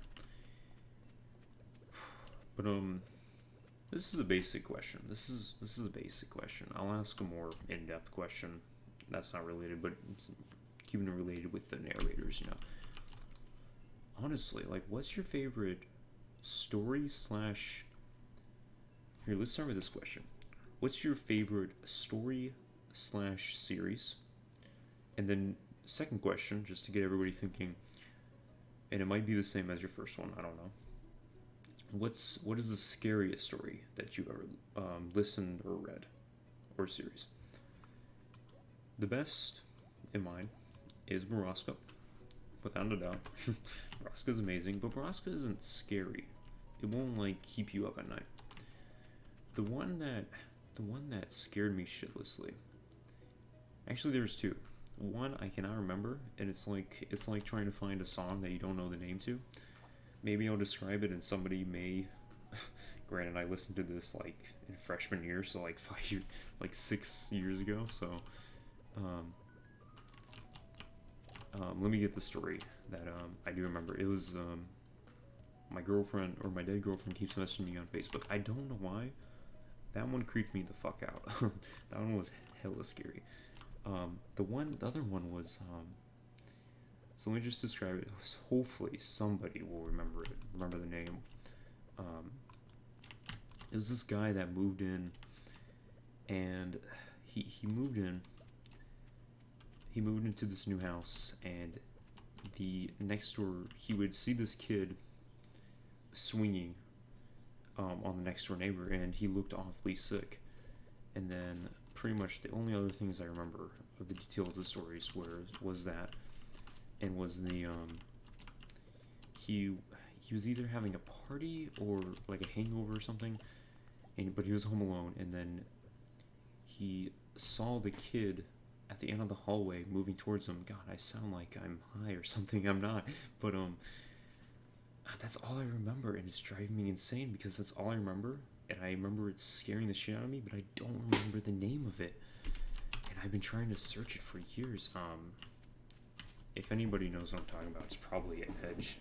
But this is a basic question. This is a basic question. I'll ask a more in-depth question. That's not related, but keeping it related with the narrators, you know. Honestly, like, what's your favorite story slash? Here, let's start with this question. What's your favorite story slash series? And then second question, just to get everybody thinking, and it might be the same as your first one. I don't know. What is the scariest story that you've ever listened or read, or series? The best, in mine, is Borrasca, without a doubt. Borrasca is amazing, but Borrasca isn't scary. It won't like keep you up at night. The one that scared me shitlessly. Actually, there's two. One I cannot remember, and it's like trying to find a song that you don't know the name to. Maybe I'll describe it, and somebody may. Granted, I listened to this like in freshman year, so like 5 years, like 6 years ago. So, let me get the story that I do remember. It was my girlfriend or my dead girlfriend keeps messaging me on Facebook. I don't know why. That one creeped me the fuck out. That one was hella scary. The other one was. So let me just describe it. Hopefully somebody will remember it. Remember the name. It was this guy that moved in, and he moved in. He moved into this new house, and the next door he would see this kid swinging on the next door neighbor, and he looked awfully sick. And then pretty much the only other things I remember of the detail of the stories was that, and was the he was either having a party or like a hangover or something, but he was home alone, and then he saw the kid at the end of the hallway moving towards him. God, I sound like I'm high or something. I'm not, but that's all I remember, and it's driving me insane because that's all I remember, and I remember it scaring the shit out of me, but I don't remember the name of it, and I've been trying to search it for years. If anybody knows what I'm talking about, it's probably at Edge.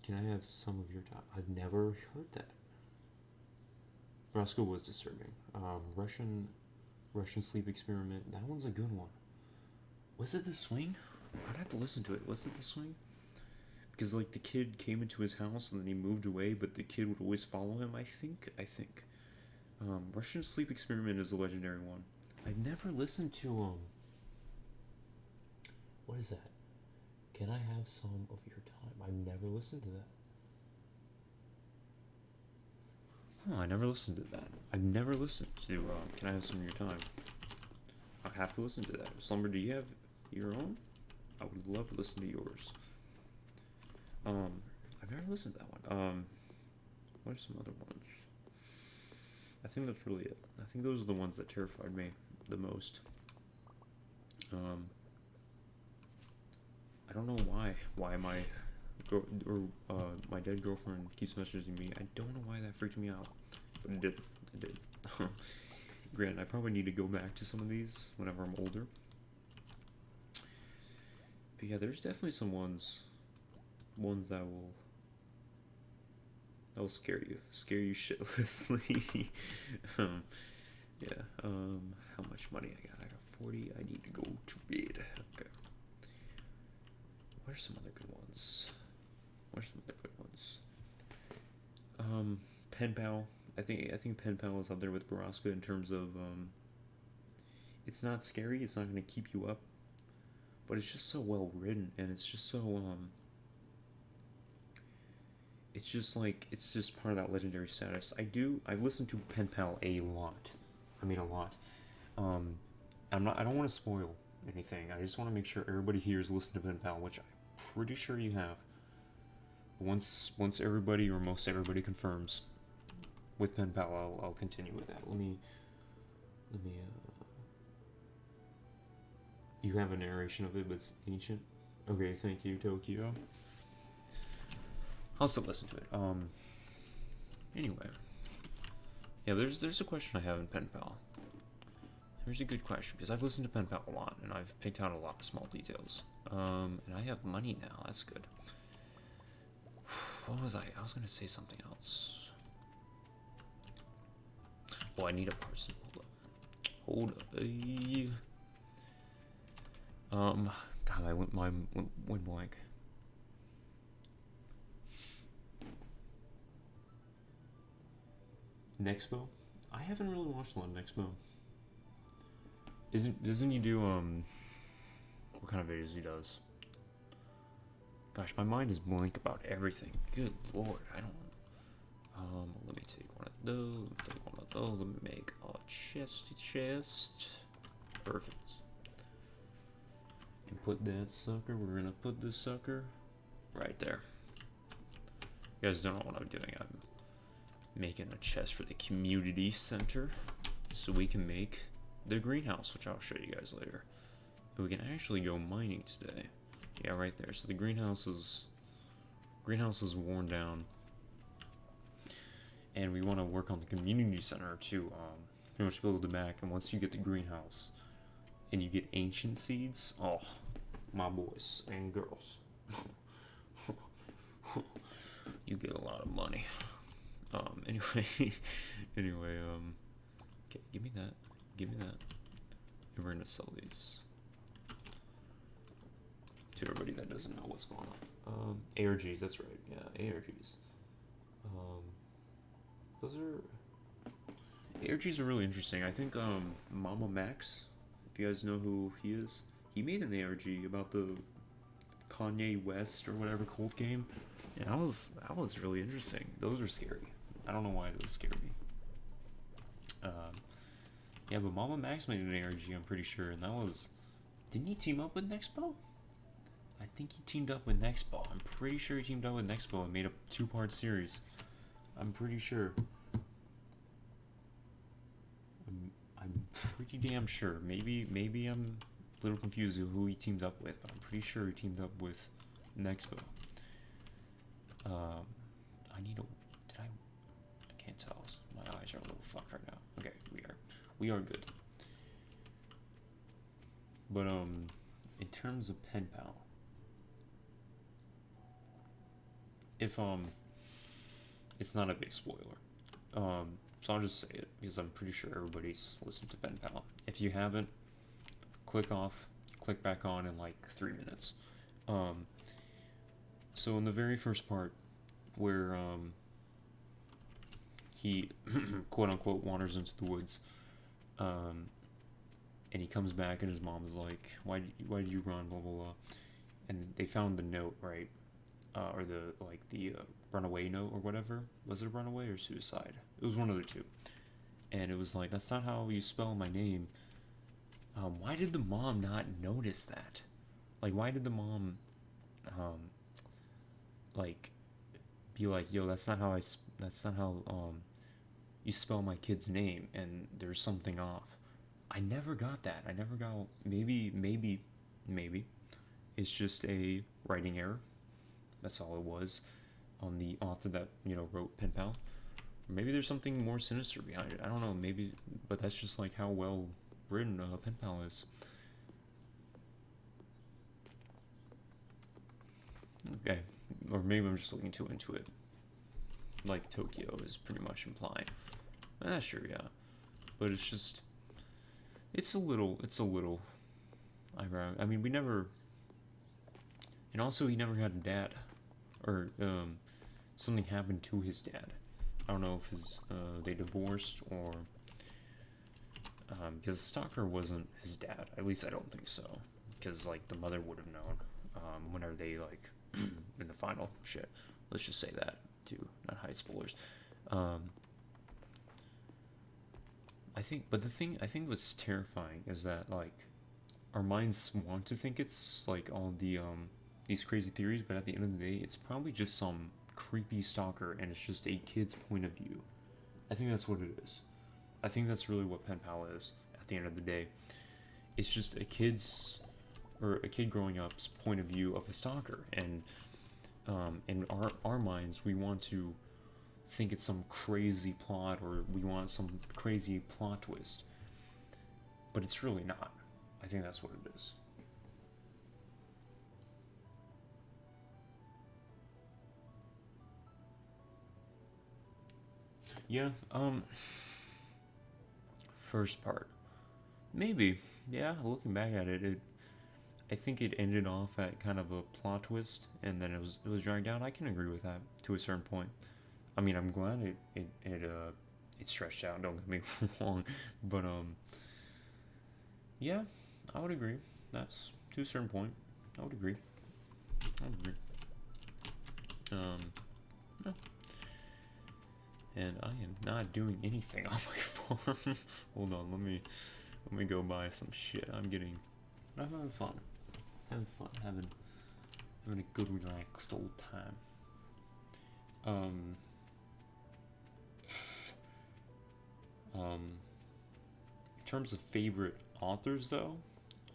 Can I have some of your time? I've never heard that. Brasco was disturbing. Russian sleep experiment. That one's a good one. Was it The Swing? I'd have to listen to it. Was it The Swing? Because like the kid came into his house and then he moved away, but the kid would always follow him. I think. Russian sleep experiment is a legendary one. I've never listened to what is that? Can I have some of your time? I've never listened to that. Oh, I never listened to that. I've never listened to Can I Have Some of Your Time? I have to listen to that. Slumber, do you have your own? I would love to listen to yours. I've never listened to that one. What are some other ones? I think that's really it. I think those are the ones that terrified me the most. Um, I don't know why. Why my my dead girlfriend keeps messaging me. I don't know why that freaked me out, but it did. It did. Granted, I probably need to go back to some of these whenever I'm older. But yeah, there's definitely some ones that will scare you shitlessly. um, yeah. How much money I got? I got 40. I need to go to bed. Okay. What are some other good ones? Pen Pal. I think Pen Pal is up there with Baraska in terms of it's not scary. It's not going to keep you up, but it's just so well written, and it's just so it's just part of that legendary status. I've listened to Pen Pal a lot. I mean a lot. Um, I don't want to spoil anything. I just want to make sure everybody here has listened to Pen Pal, which I'm pretty sure you have. Once everybody or most everybody confirms with Pen Pal, I'll continue with that. Let me you have a narration of it, but it's ancient. Okay, thank you, Tokyo. I'll still listen to it. Anyway, yeah, there's a question I have in Pen Pal. Here's a good question, because I've listened to Pen Pal a lot, and I've picked out a lot of small details. And I have money now. That's good. What was I? I was gonna say something else. Oh, I need a person. Hold up. God, I went blank. Nexpo? I haven't really watched a lot of Nexpo. Doesn't he do what kind of videos he does? Gosh, my mind is blank about everything. Good lord, I don't. Let me take one of those. Let me make a chest. Perfect. And put that sucker. We're gonna put this sucker right there. You guys don't know what I'm doing. I'm making a chest for the community center, so we can make the greenhouse, which I'll show you guys later. And we can actually go mining today. Yeah, right there. So the greenhouse is worn down, and we want to work on the community center to pretty much build it back. And once you get the greenhouse and you get ancient seeds, oh, my boys and girls, you get a lot of money. Anyway, okay, give me that, and we're gonna sell these to everybody that doesn't know what's going on. ARGs, that's right, yeah, ARGs. ARGs are really interesting. I think Mama Max, if you guys know who he is, he made an ARG about the Kanye West or whatever cult game, and that was really interesting. Those are scary. I don't know why those scare me. Yeah, but Mama Max made an ARG, I'm pretty sure, and that was. Didn't he team up with Nexpo? I think he teamed up with Nexpo. I'm pretty sure he teamed up with Nexpo and made a 2-part series. I'm pretty sure. I'm pretty damn sure. Maybe I'm a little confused with who he teamed up with, but I'm pretty sure he teamed up with Nexpo. I need a. I can't tell. My eyes are a little fucked right now. Okay, we are good. But in terms of Pen Pal, if it's not a big spoiler. So I'll just say it because I'm pretty sure everybody's listened to Pen Pal. If you haven't, click back on in like 3 minutes. So in the very first part, where he quote unquote wanders into the woods, and he comes back and his mom's like, why did you run, blah blah blah, and they found the note, right, or the runaway note or whatever. Was it a runaway or suicide? It was one of the two, and it was like, that's not how you spell my name. Why did the mom not notice that? Like, why did the mom like be like, yo, that's not how you spell my kid's name and there's something off. I never got that. I never got. Maybe it's just a writing error. That's all it was on the author that wrote Pen Pal. Maybe there's something more sinister behind it. I don't know. Maybe, but that's just like how well written Pen Pal is. Okay, or maybe I'm just looking too into it. Like Tokyo is pretty much implied. Sure, yeah, but it's just, it's a little. I mean, we never, and also he never had a dad, or something happened to his dad. I don't know if they divorced or because Stalker wasn't his dad. At least I don't think so. Because like the mother would have known whenever they like in the final shit. Let's just say that too, not high spoilers. I think what's terrifying is that like our minds want to think it's like all the these crazy theories, but at the end of the day, it's probably just some creepy stalker, and it's just a kid's point of view. I think that's what it is. I think that's really what Pen Pal is. At the end of the day, it's just a kid growing up's point of view of a stalker, and in our minds, we want to think it's some crazy plot, or we want some crazy plot twist, but it's really not. I think that's what it is. Yeah, first part. Maybe. Yeah, looking back at it, I think it ended off at kind of a plot twist, and then it was dragged out. I can agree with that to a certain point. I mean, I'm glad it stretched out. Don't get me wrong, but yeah, I would agree. That's to a certain point. I would agree. I would agree. Um, yeah. And I am not doing anything on my farm. Hold on, let me go buy some shit. I'm having fun. Having a good relaxed old time. In terms of favorite authors though,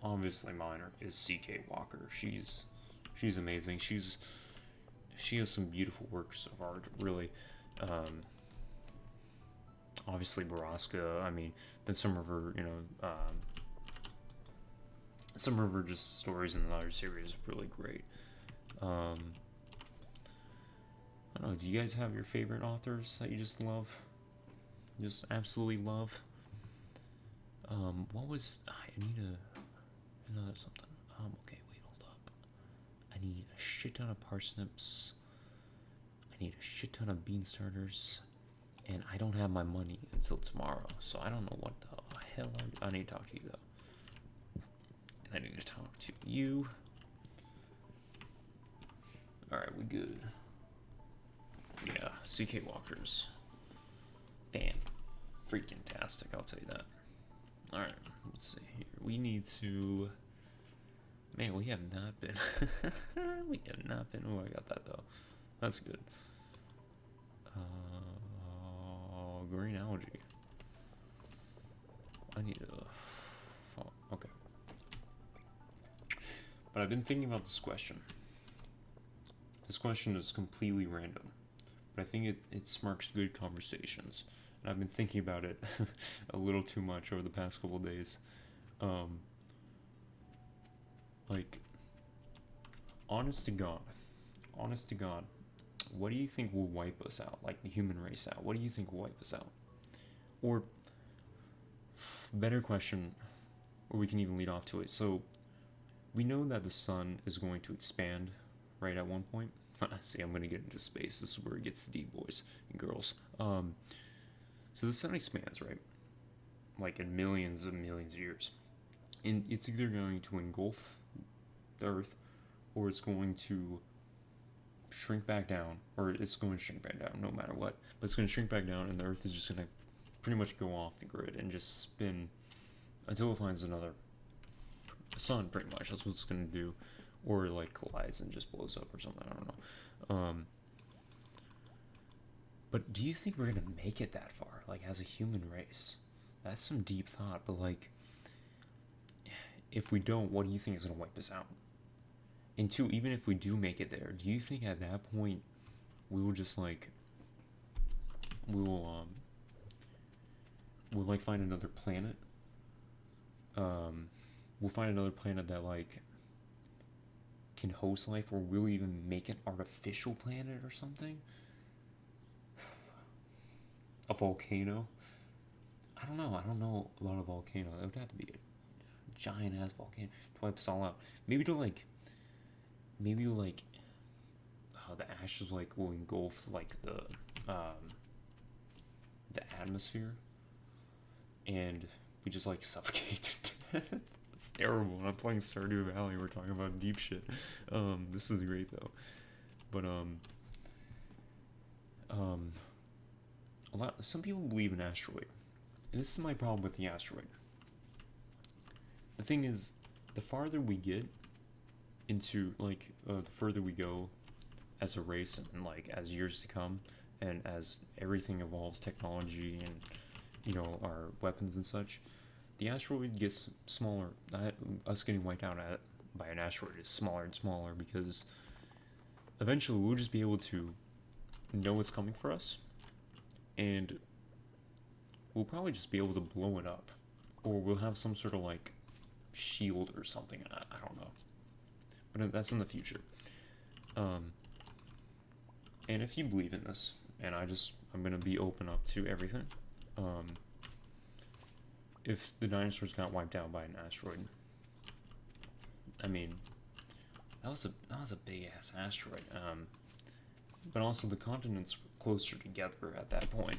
obviously mine is C.K. Walker. She's amazing. She has some beautiful works of art, really. Obviously Baraska. I mean, then some of her, some of her just stories in the other series is really great. I don't know. Do you guys have your favorite authors that you just love? Just absolutely love? What was I need another something? Okay, wait, hold up. I need a shit ton of parsnips. I need a shit ton of bean starters, and I don't have my money until tomorrow, so I don't know what the hell I need to talk to you though. And I need to talk to you. All right, we good. Yeah, C.K. Walker's damn freaking tastic. I'll tell you that. All right, let's see here. We need to. Man, we have not been. We have not been. Oh, I got that though. That's good. Green algae. I need a. Okay. But I've been thinking about this question. This question is completely random, but I think it sparks good conversations. And I've been thinking about it a little too much over the past couple days. Like, honest to God, what do you think will wipe us out, like the human race out? What do you think will wipe us out? Or, better question, or we can even lead off to it. So, we know that the sun is going to expand, right, at one point. See, I'm going to get into space. This is where it gets deep, boys and girls. So the sun expands, right? Like in millions of years. And it's either going to engulf the Earth, or it's going to shrink back down, or it's going to shrink back down no matter what. But it's going to shrink back down, and the Earth is just going to pretty much go off the grid and just spin until it finds another sun, pretty much. That's what it's going to do. Or like collides and just blows up or something. I don't know. But do you think we're gonna make it that far, like as a human race? That's some deep thought. But like, if we don't, what do you think is gonna wipe us out? And two, even if we do make it there, do you think at that point we will just like we'll like find another planet? Um, we'll find another planet that like can host life, or we'll even make an artificial planet or something. A volcano. I don't know. I don't know about a volcano. It would have to be a giant ass volcano to wipe us all out. Maybe to like, maybe like, the ashes like will engulf like the atmosphere, and we just like suffocate to death. It's terrible. I'm playing Stardew Valley. We're talking about deep shit. This is great though. But um, some people believe in asteroid, and this is my problem with the asteroid. The thing is, the farther we get into like the further we go as a race, and like as years to come, and as everything evolves, technology and our weapons and such, the asteroid gets smaller. Us getting wiped out by an asteroid is smaller and smaller, because eventually we'll just be able to know what's coming for us, and we'll probably just be able to blow it up, or we'll have some sort of like shield or something. I don't know, but that's in the future. Um, and if you believe in this, and I'm gonna be open up to everything. Um, if the dinosaurs got wiped out by an asteroid, I mean, that was a big ass asteroid. But also the continents were closer together at that point.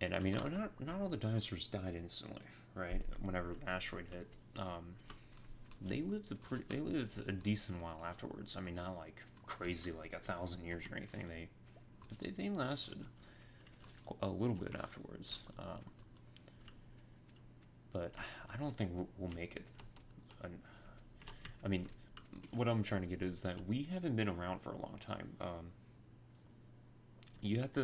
And I mean, not all the dinosaurs died instantly, right? Whenever the asteroid hit, they lived a decent while afterwards. I mean, not like crazy, like 1,000 years or anything. They lasted a little bit afterwards. But I don't think we'll make it. I mean, what I'm trying to get is that we haven't been around for a long time. You have to.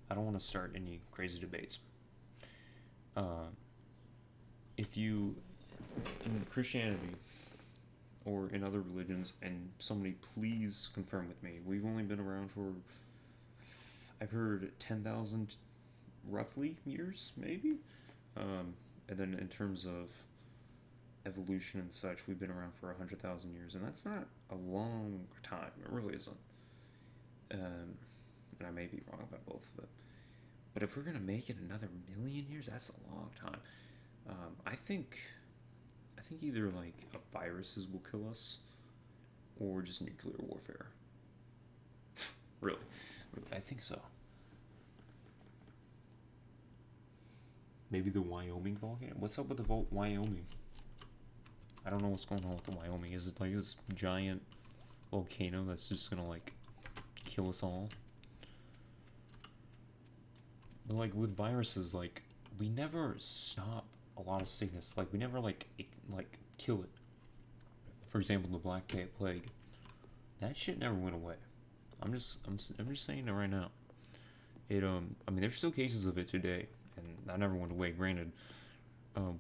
I don't want to start any crazy debates. Uh, if you in Christianity or in other religions, and somebody please confirm with me, we've only been around for, I've heard 10,000 roughly years, maybe. And then in terms of evolution and such, we've been around for 100,000 years, and that's not a long time. It really isn't. And I may be wrong about both of it. But if we're gonna make it another million years, that's a long time. I think either like viruses will kill us, or just nuclear warfare. Really, I think so. Maybe the Wyoming volcano. What's up with the Wyoming? I don't know what's going on with the Wyoming. Is it like this giant volcano that's just gonna like kill us all? But like with viruses, like we never stop a lot of sickness. Like we never like kill it. For example, the Black Plague. That shit never went away. I'm just saying it right now. I mean, there's still cases of it today, and that never went away. Granted,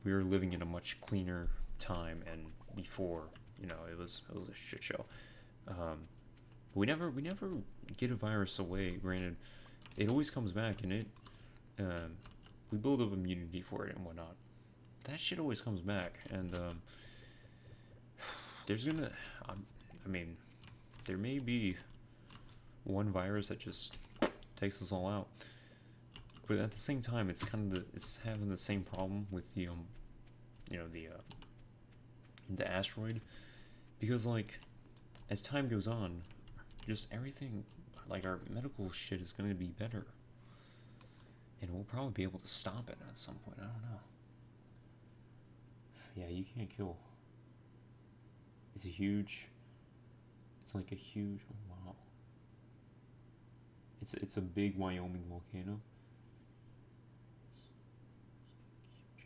we were living in a much cleaner time, and before, it was a shit show. We never get a virus away. Granted, it always comes back, and we build up immunity for it and whatnot. That shit always comes back, and there's gonna, I mean, there may be one virus that just takes us all out. But at the same time, it's having the same problem with the the asteroid, because like as time goes on, just everything, like our medical shit is gonna be better, and we'll probably be able to stop it at some point. I don't know. Yeah, you can't kill. It's like a huge. Oh wow. It's a big Wyoming volcano.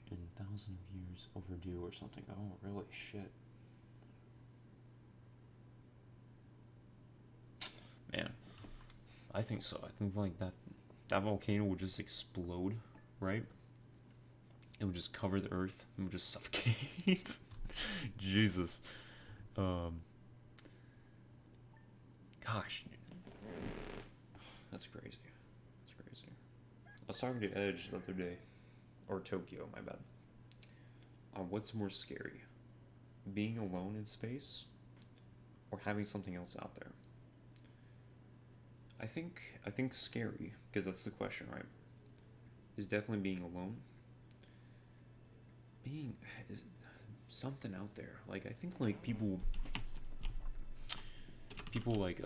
And 1,000 years overdue or something. Oh, really? Shit. I think so. I think like that volcano would just explode, right? It would just cover the earth. It would just suffocate. Jesus. Um. Gosh. That's crazy. That's crazy. I was talking to Edge the other day, or Tokyo, my bad. On what's more scary, being alone in space, or having something else out there. I think scary, because that's the question, right? Is definitely being alone. Being is something out there. Like I think like people like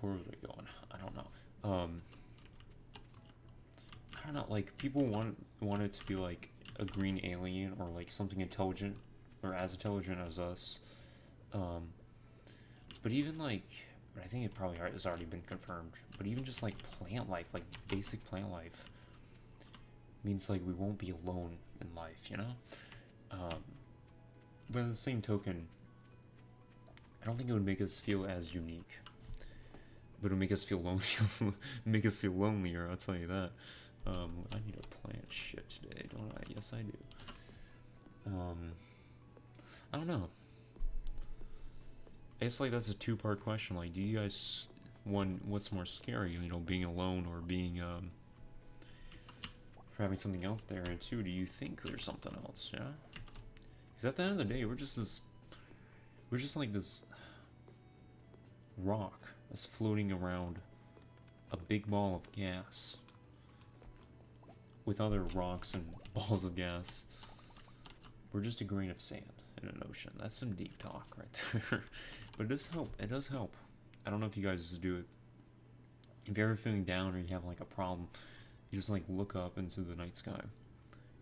where was I going? I don't know. I don't know. Like people want it to be like a green alien or like something intelligent or as intelligent as us. Um, but even like, I think it probably has already been confirmed. But even just like plant life, like basic plant life, means like we won't be alone in life, you know. Um, but at the same token, I don't think it would make us feel as unique. But it'll make us feel lonely. Make us feel lonelier. I'll tell you that. I need to plant shit today, don't I? Yes, I do. I don't know. It's like that's a two-part question. Like, do you guys what's more scary? You know, being alone or being for having something else there? And two, do you think there's something else? Yeah. Because at the end of the day, we're just like this rock that's floating around a big ball of gas with other rocks and balls of gas. We're just a grain of sand in an ocean. That's some deep talk right there. But it does help. It does help. I don't know if you guys do it. If you're ever feeling down or you have like a problem, you just like look up into the night sky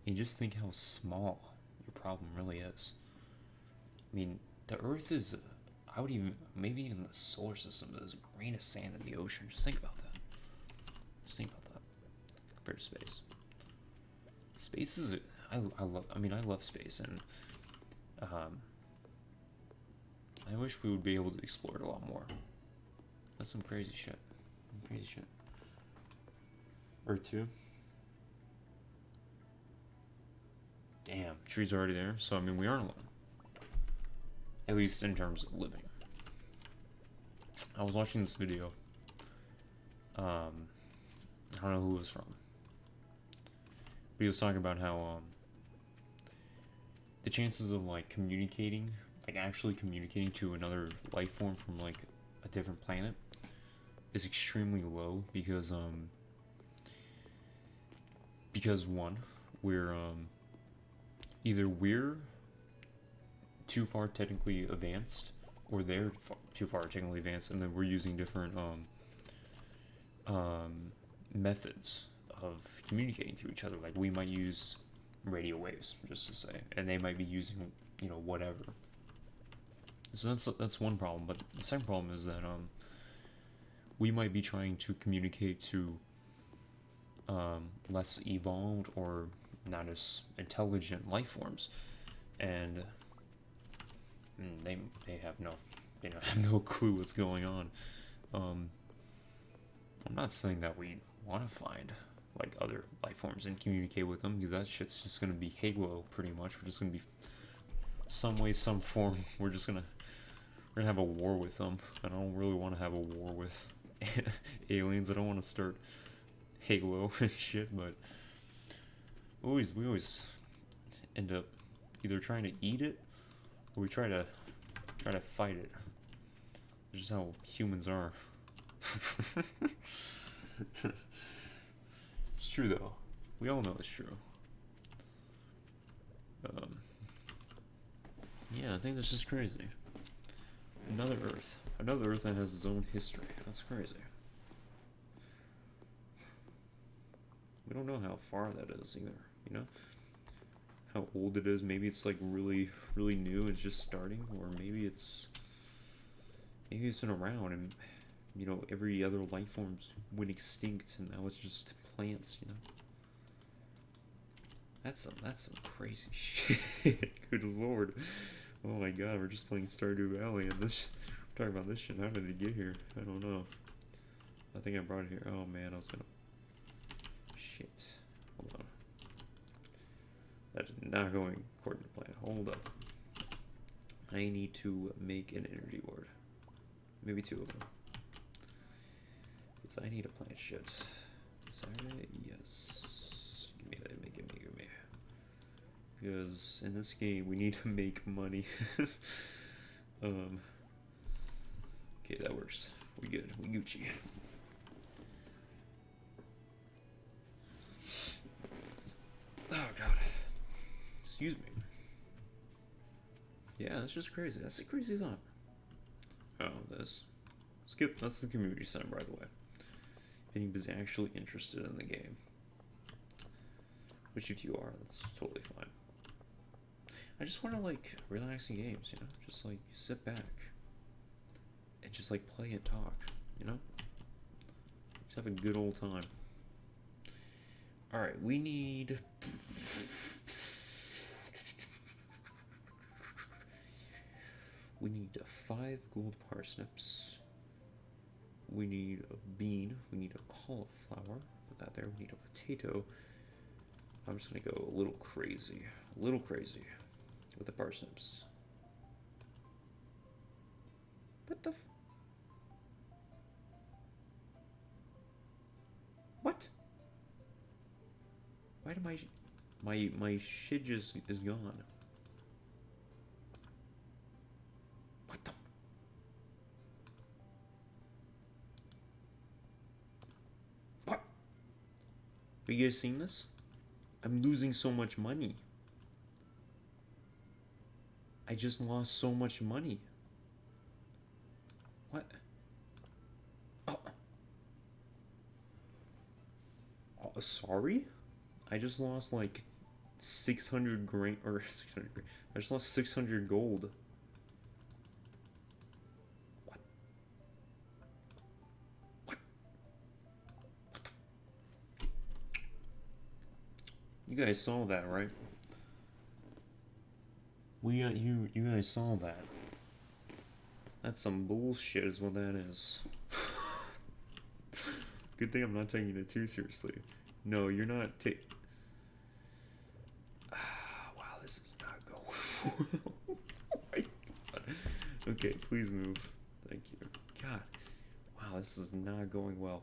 and you just think how small your problem really is. I mean, the Earth is, I would even, maybe even the solar system is a grain of sand in the ocean. Just think about that. Just think about that compared to space. Space is, I love space, and I wish we would be able to explore it a lot more. That's some crazy shit. Crazy shit. Earth 2. Damn, trees are already there, so I mean we aren't alone. At least in terms of living. I was watching this video. I don't know who it was from. But he was talking about how the chances of like communicating, like actually communicating to another life form from like a different planet is extremely low because one, we're either we're too far technically advanced or they're too far technically advanced, and then we're using different methods of communicating to each other. Like we might use radio waves, just to say, and they might be using, you know, whatever. So that's one problem. But the second problem is that we might be trying to communicate to less evolved or not as intelligent life forms, and they have no clue what's going on. I'm not saying that we want to find like other life forms and communicate with them, because that shit's just gonna be Halo pretty much. We're just gonna be some way, some form. We're gonna have a war with them. I don't really want to have a war with aliens. I don't want to start Halo and shit, but we always end up either trying to eat it or we try to fight it. It's just how humans are. It's true though. We all know it's true. Yeah, I think that's just crazy. Another Earth that has its own history. That's crazy. We don't know how far that is either. You know, how old it is. Maybe it's like really, really new. It's just starting, or maybe it's been around, and you know every other life forms went extinct, and now it's just plants. You know, that's some crazy shit. Good lord. Oh my god, we're just playing Stardew Valley and this. We're talking about this shit. How did it get here? I don't know. I think I brought it here. Oh man, I was gonna. Shit. Hold on. That is not going according to plan. Hold up. I need to make an energy ward. Maybe 2 of them. Because I need to plant shit. Desire? Yes. Give me that. Give me. Because in this game, we need to make money. Okay, that works. We good. We Gucci. Oh, God. Excuse me. Yeah, that's just crazy. That's a crazy thought. Oh, this. Skip. That's the community center, by the way. If anybody's actually interested in the game. Which if you are, that's totally fine. I just want to, like, relaxing games, you know? Just, like, sit back. And just, like, play and talk, you know? Just have a good old time. Alright, we need... We need 5 gold parsnips. We need a bean. We need a cauliflower. Put that there. We need a potato. I'm just gonna go a little crazy. A little crazy. With the parsnips. What the What? Why did my shit just is gone? What the What? Are you guys seeing this? I'm losing so much money. I just lost so much money. What? Oh. Oh, sorry? I just lost like 600 grand, or 600 grand. I just lost 600 gold. What? What? You guys saw that, right? You guys saw that. That's some bullshit is what that is. Good thing I'm not taking it too seriously. No, you're not wow, this is not going oh my God. Okay, please move. Thank you. God. Wow, this is not going well.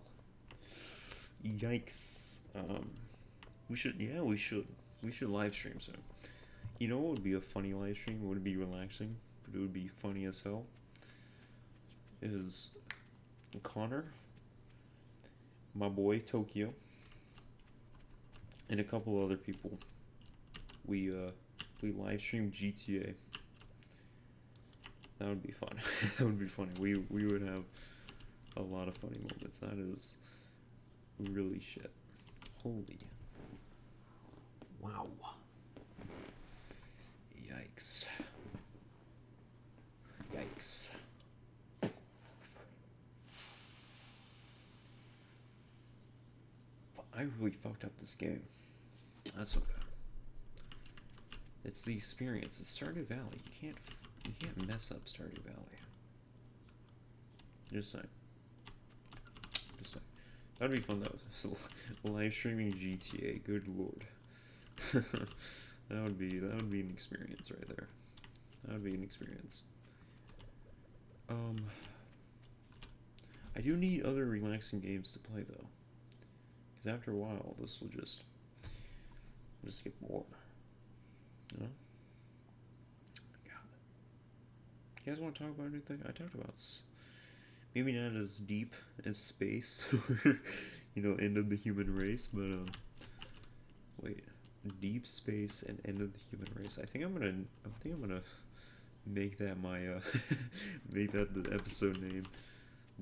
Yikes. We should live stream soon. You know what would be a funny live stream? It would be relaxing, but it would be funny as hell. Is Connor, my boy Tokyo, and a couple other people. We live stream GTA. That would be fun. That would be funny. We would have a lot of funny moments. That is really shit. Holy. Wow. Yikes. Yikes. I really fucked up this game. That's okay. It's the experience. It's Stardew Valley. You can't mess up Stardew Valley. Just saying. Just saying. That'd be fun though. So, live streaming GTA. Good lord. that would be an experience right there. That would be an experience. I do need other relaxing games to play though. Because after a while, this will just get bored. You know? God. You guys want to talk about anything? I talked about maybe not as deep as space, or end of the human race, but wait, deep space and end of the human race. I think I'm gonna make that my make that the episode name.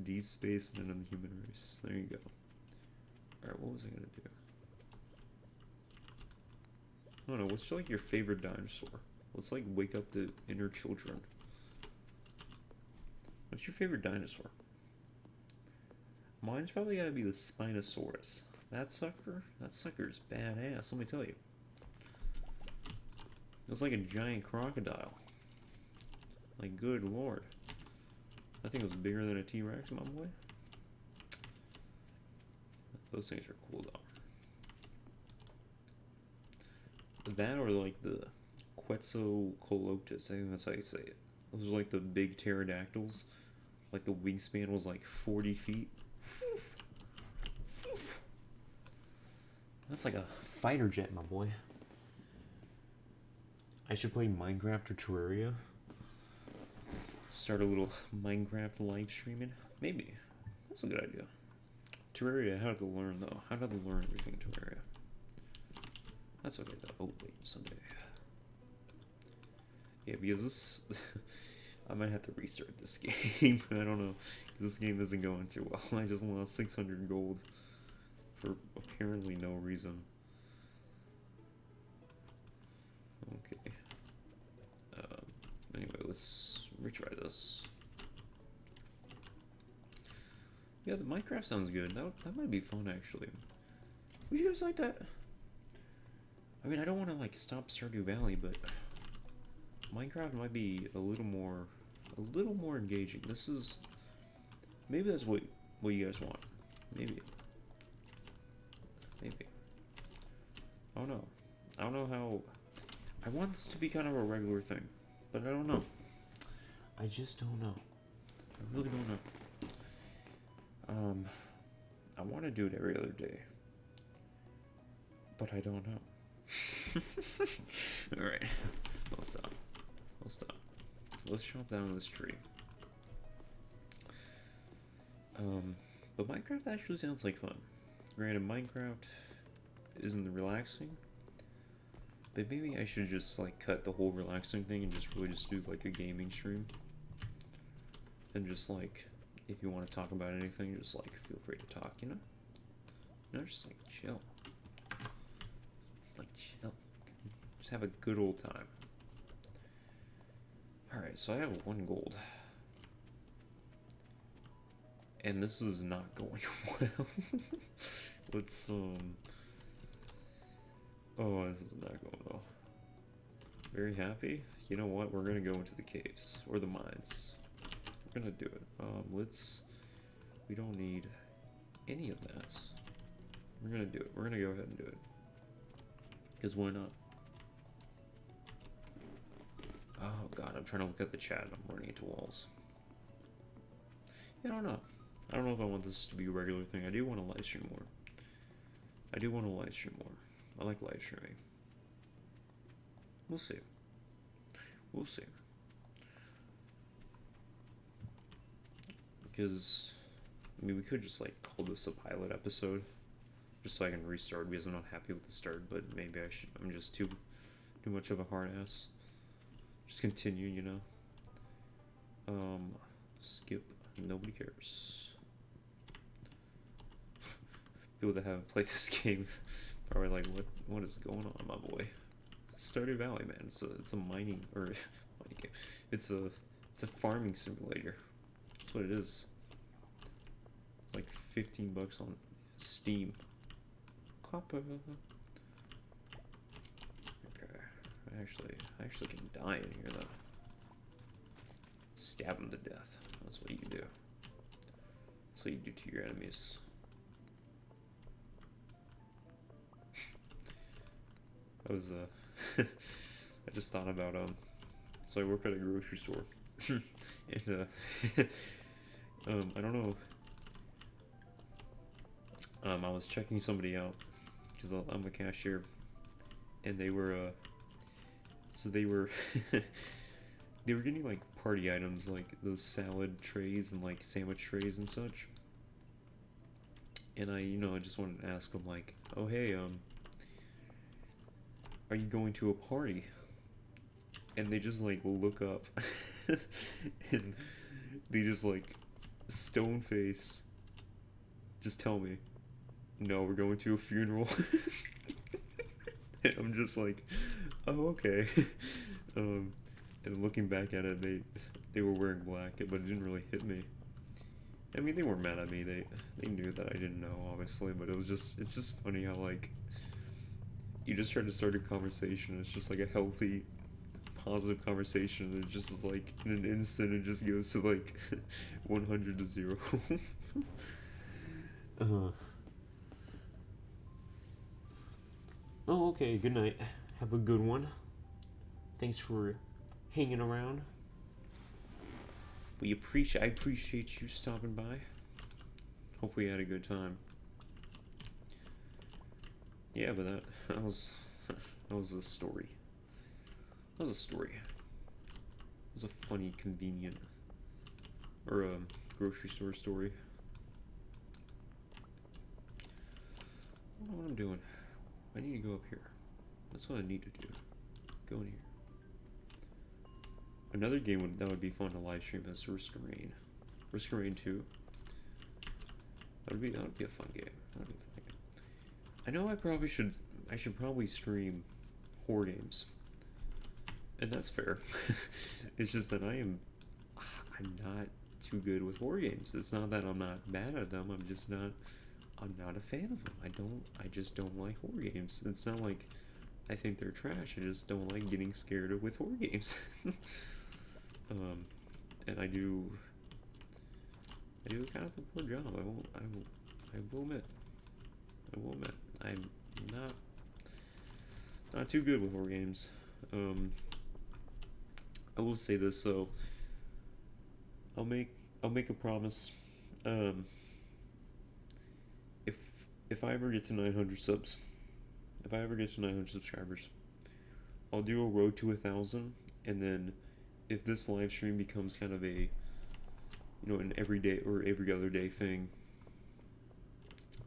Deep space and end of the human race. There you go. Alright, what was I gonna do? I don't know, what's like your favorite dinosaur? Let's like wake up the inner children. What's your favorite dinosaur? Mine's probably gotta be the Spinosaurus. That sucker's badass, let me tell you. It was like a giant crocodile. Like, good lord. I think it was bigger than a T-Rex, my boy. Those things are cool, though. That or, like, the Quetzalcoatlus, I think that's how you say it. Those are, like, the big pterodactyls. Like, the wingspan was, like, 40 feet. That's like a fighter jet, my boy. I should play Minecraft or Terraria. Start a little Minecraft live streaming. Maybe. That's a good idea. Terraria, how to learn, though. How to learn everything in Terraria. That's okay, though. Oh, wait, Sunday. Yeah, because this... I might have to restart this game. I don't know. This game isn't going too well. I just lost 600 gold. For apparently no reason. Okay. Anyway, let's retry this. Yeah, the Minecraft sounds good. That might be fun, actually. Would you guys like that? I mean, I don't want to, like, stop Stardew Valley, but Minecraft might be a little more engaging. This is... Maybe that's what you guys want. Maybe. I don't know. I don't know how... I want this to be kind of a regular thing, but I don't know. I just don't know. I really don't know. I want to do it every other day, but I don't know. Alright. I'll stop. Let's chop down this tree. But Minecraft actually sounds like fun. Granted, Minecraft isn't relaxing, but maybe I should just like cut the whole relaxing thing and just really just do like a gaming stream. And just like, if you want to talk about anything, just like feel free to talk, you know? You know, just like chill. Like chill. Just have a good old time. Alright, so I have 1 gold. And this is not going well. Let's, oh, this is not going well. Very happy? You know what? We're gonna go into the caves. Or the mines. We're gonna do it. We don't need any of that. We're gonna do it. We're gonna go ahead and do it. Because why not? Oh god, I'm trying to look at the chat and I'm running into walls. Yeah, I don't know. I don't know if I want this to be a regular thing. I do want to live stream more. I like live streaming. We'll see. Because, I mean, we could just, like, call this a pilot episode. Just so I can restart because I'm not happy with the start. But maybe I'm just too much of a hard ass. Just continue, you know. Skip. Nobody cares. People that haven't played this game are like, what is going on, my boy? Stardew Valley, man. It's a mining mining game. It's a farming simulator. That's what it is. It's like $15 on Steam. Copper. Okay. I actually can die in here though. Stab them to death. That's what you do. That's what you do to your enemies. I was I just thought about so I work at a grocery store and I don't know, I was checking somebody out because I'm a cashier, and they were so they were they were getting like party items like those salad trays and like sandwich trays and such, and I just wanted to ask them like, oh hey, are you going to a party? And they just like look up and they just like stone face just tell me, no, we're going to a funeral. And I'm just like, oh okay. And looking back at it, they were wearing black, but it didn't really hit me. I mean, they weren't mad at me. They knew that I didn't know, obviously, but it's just funny how like you just try to start a conversation. It's just like a healthy, positive conversation, and it just is like in an instant it just goes to like 100 to 0. uh. Oh, okay, good night. Have a good one. Thanks for hanging around. I appreciate you stopping by. Hopefully you had a good time. Yeah, but that was a story. That was a story. It was a funny, convenient, or a grocery store story. I don't know what I'm doing. I need to go up here. That's what I need to do. Go in here. Another game that would be fun to live stream is Risk of Rain. Risk of Rain 2. That would be a fun game. I know I should probably stream horror games. And that's fair. It's just that I'm not too good with horror games. It's not that I'm not bad at them, I'm not a fan of them. I just don't like horror games. It's not like I think they're trash. I just don't like getting scared with horror games. And I do kind of a poor job. I will admit. I'm not too good with horror games. I will say this though. I'll make a promise. If I ever get to 900 subs, if I ever get to 900 subscribers, I'll do a road to 1,000, and then if this live stream becomes kind of a, an everyday or every other day thing,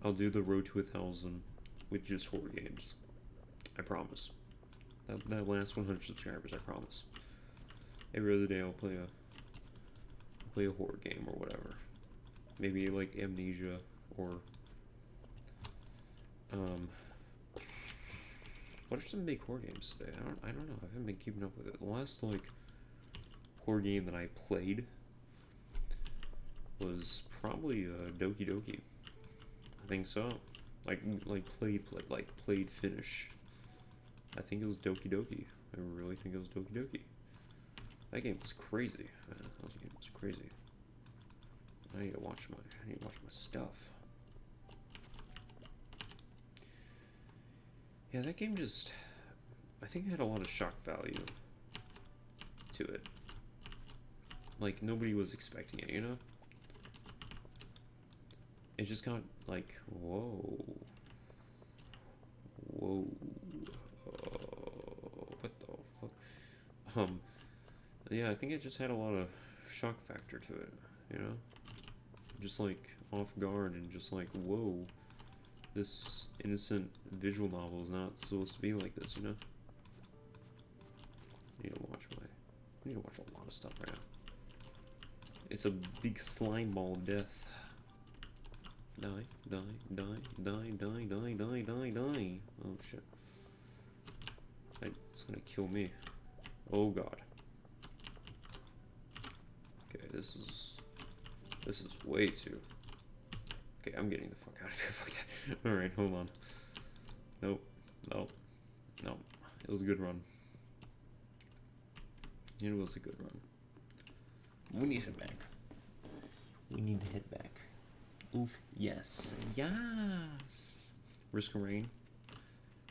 I'll do the road to 1,000 with just horror games. I promise. That last 100 subscribers, I promise. Every other day I'll play a horror game or whatever. Maybe like Amnesia or what are some big horror games today? I don't know. I haven't been keeping up with it. The last horror game that I played was probably Doki Doki. I think so. Played finish. I think it was Doki Doki. I really think it was Doki Doki. That game was crazy. That game was crazy. I need to watch my stuff. Yeah, that game just, I think it had a lot of shock value to it. Like, nobody was expecting it, It just got, like, whoa. What the fuck? Yeah, I think it just had a lot of shock factor to it, Just, like, off guard and just like, whoa. This innocent visual novel is not supposed to be like this, I need to watch a lot of stuff right now. It's a big slime ball of death. Die. Oh shit. It's gonna kill me. Oh god. Okay, this is way too. Okay, I'm getting the fuck out of here. Fuck that. Alright, hold on. Nope. It was a good run. It was a good run. We need to head back. Oof. Yes. Risk of Rain.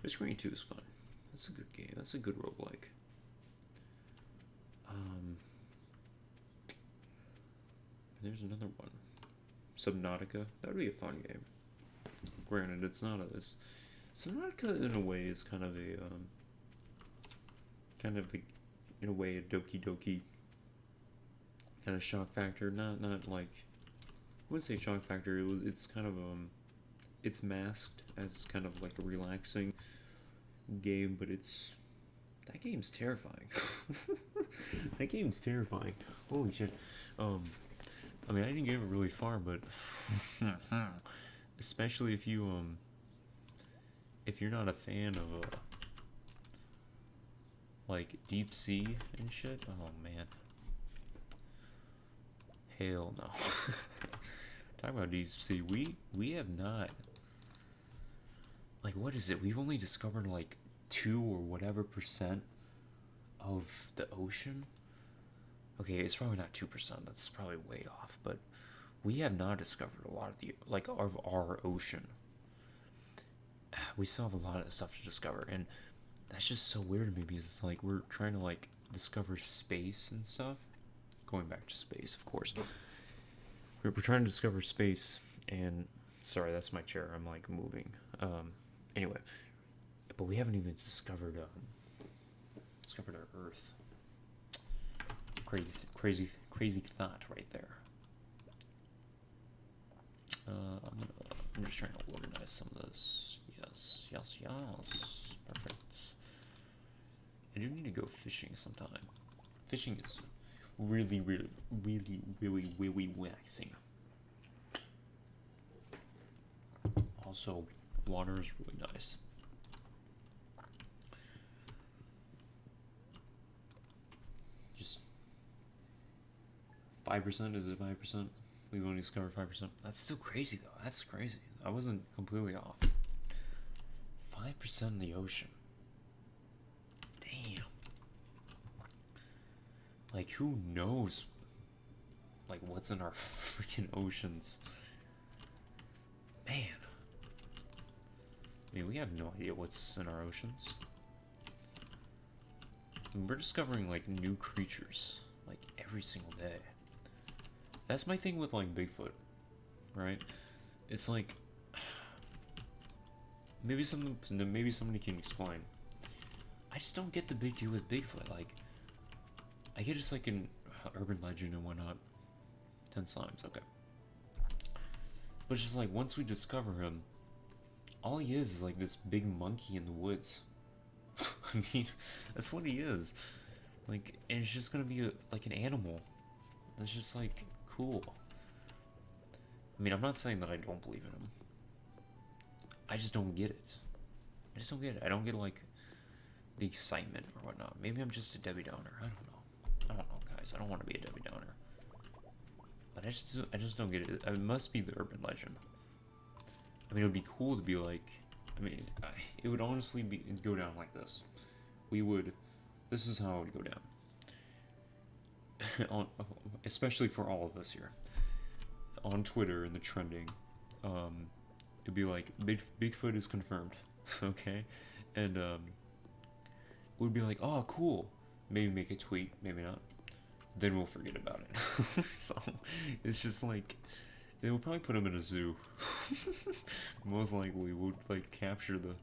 Risk of Rain 2 is fun. That's a good game. That's a good roguelike. There's another one. Subnautica. That would be a fun game. Granted, it's not Subnautica in a way is kind of a in a way a Doki Doki kind of shock factor. Not like, I wouldn't say shock factor. It's kind of it's masked as kind of like a relaxing game, but that game's terrifying. That game's terrifying. Holy shit. I mean, I didn't get it really far, but especially if you're not a fan of like deep sea and shit. Oh man, hell no. Talking about deep sea, we have not, like, what is it? We've only discovered like 2 or whatever % of the ocean. Okay, it's probably not 2%. That's probably way off. But we have not discovered a lot of the like of our ocean. We still have a lot of stuff to discover, and that's just so weird to me because it's like we're trying to like discover space and stuff. Going back to space, of course. We're trying to discover space, and sorry, that's my chair. I'm like moving. Anyway, but we haven't even discovered our Earth. Crazy thought right there. I'm just trying to organize some of this. Yes. Perfect. I do need to go fishing sometime. Fishing is really waxing. Also, water is really nice. Just 5%? Is it 5%? We've only discovered 5%. That's still crazy though. That's crazy. I wasn't completely off. 5% in the ocean. Damn. Like, who knows? Like, what's in our freaking oceans? Man. I mean, we have no idea what's in our oceans. And we're discovering, like, new creatures, like, every single day. That's my thing with, like, Bigfoot, right? It's like, maybe somebody can explain. I just don't get the big deal with Bigfoot. Like, I get it's like an urban legend and whatnot. 10 slimes, okay. But it's just like, once we discover him, all he is like this big monkey in the woods. I mean, that's what he is. Like, and it's just gonna be like an animal. That's just like cool. I mean, I'm not saying that I don't believe in him. I just don't get it. I don't get like the excitement or whatnot. Maybe I'm just a Debbie Downer. I don't know, guys. I don't want to be a Debbie Downer. But I just don't get it. It must be the urban legend. I mean, it would be cool to be like. I mean, it would honestly go down like this. This is how it would go down. Especially for all of us here. On Twitter in the trending, it'd be like Bigfoot is confirmed, okay, and it would be like, oh cool, maybe make a tweet, maybe not, then we'll forget about it. So it's just like they would probably put him in a zoo. Most likely would like capture the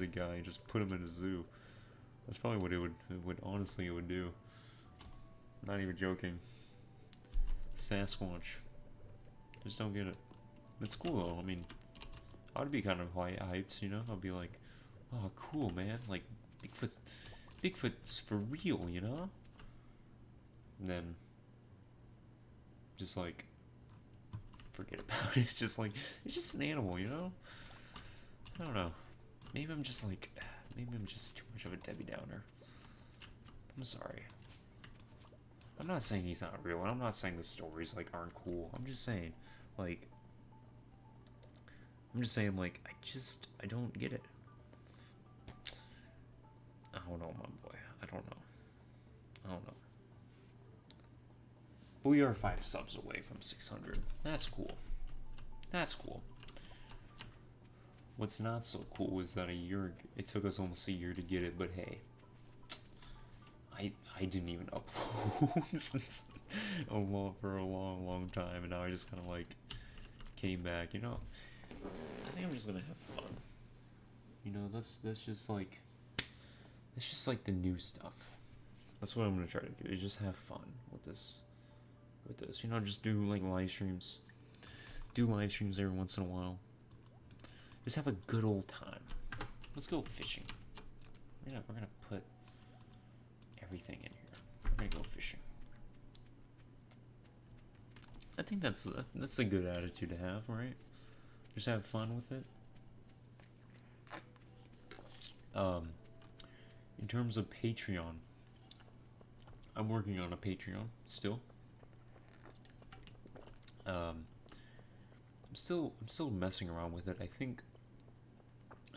guy and just put him in a zoo. That's probably what it would do. Not even joking. Sasquatch. Just don't get it. It's cool though. I mean, I would be kind of hyped, you know? I'd be like, oh, cool, man. Like, Bigfoot's for real, you know? And then, just like, forget about it. It's just like, it's just an animal, you know? I don't know. Maybe I'm just too much of a Debbie Downer. I'm sorry. I'm not saying he's not real, and I'm not saying the stories, like, aren't cool. I'm just saying, like, I don't get it. I don't know, my boy. I don't know. But we are 5 subs away from 600. That's cool. What's not so cool is that it took us almost a year to get it, but hey. I didn't even upload since for a long time, and now I just kind of like came back. You know, I think I'm just gonna have fun. You know, that's just like the new stuff. That's what I'm gonna try to do. Is just have fun with this. You know, just do like live streams. Do live streams every once in a while. Just have a good old time. Let's go fishing. We're gonna put everything in here. We're gonna go fishing. I think that's a good attitude to have, right? Just have fun with it. In terms of Patreon, I'm working on a Patreon still. I'm still messing around with it. I think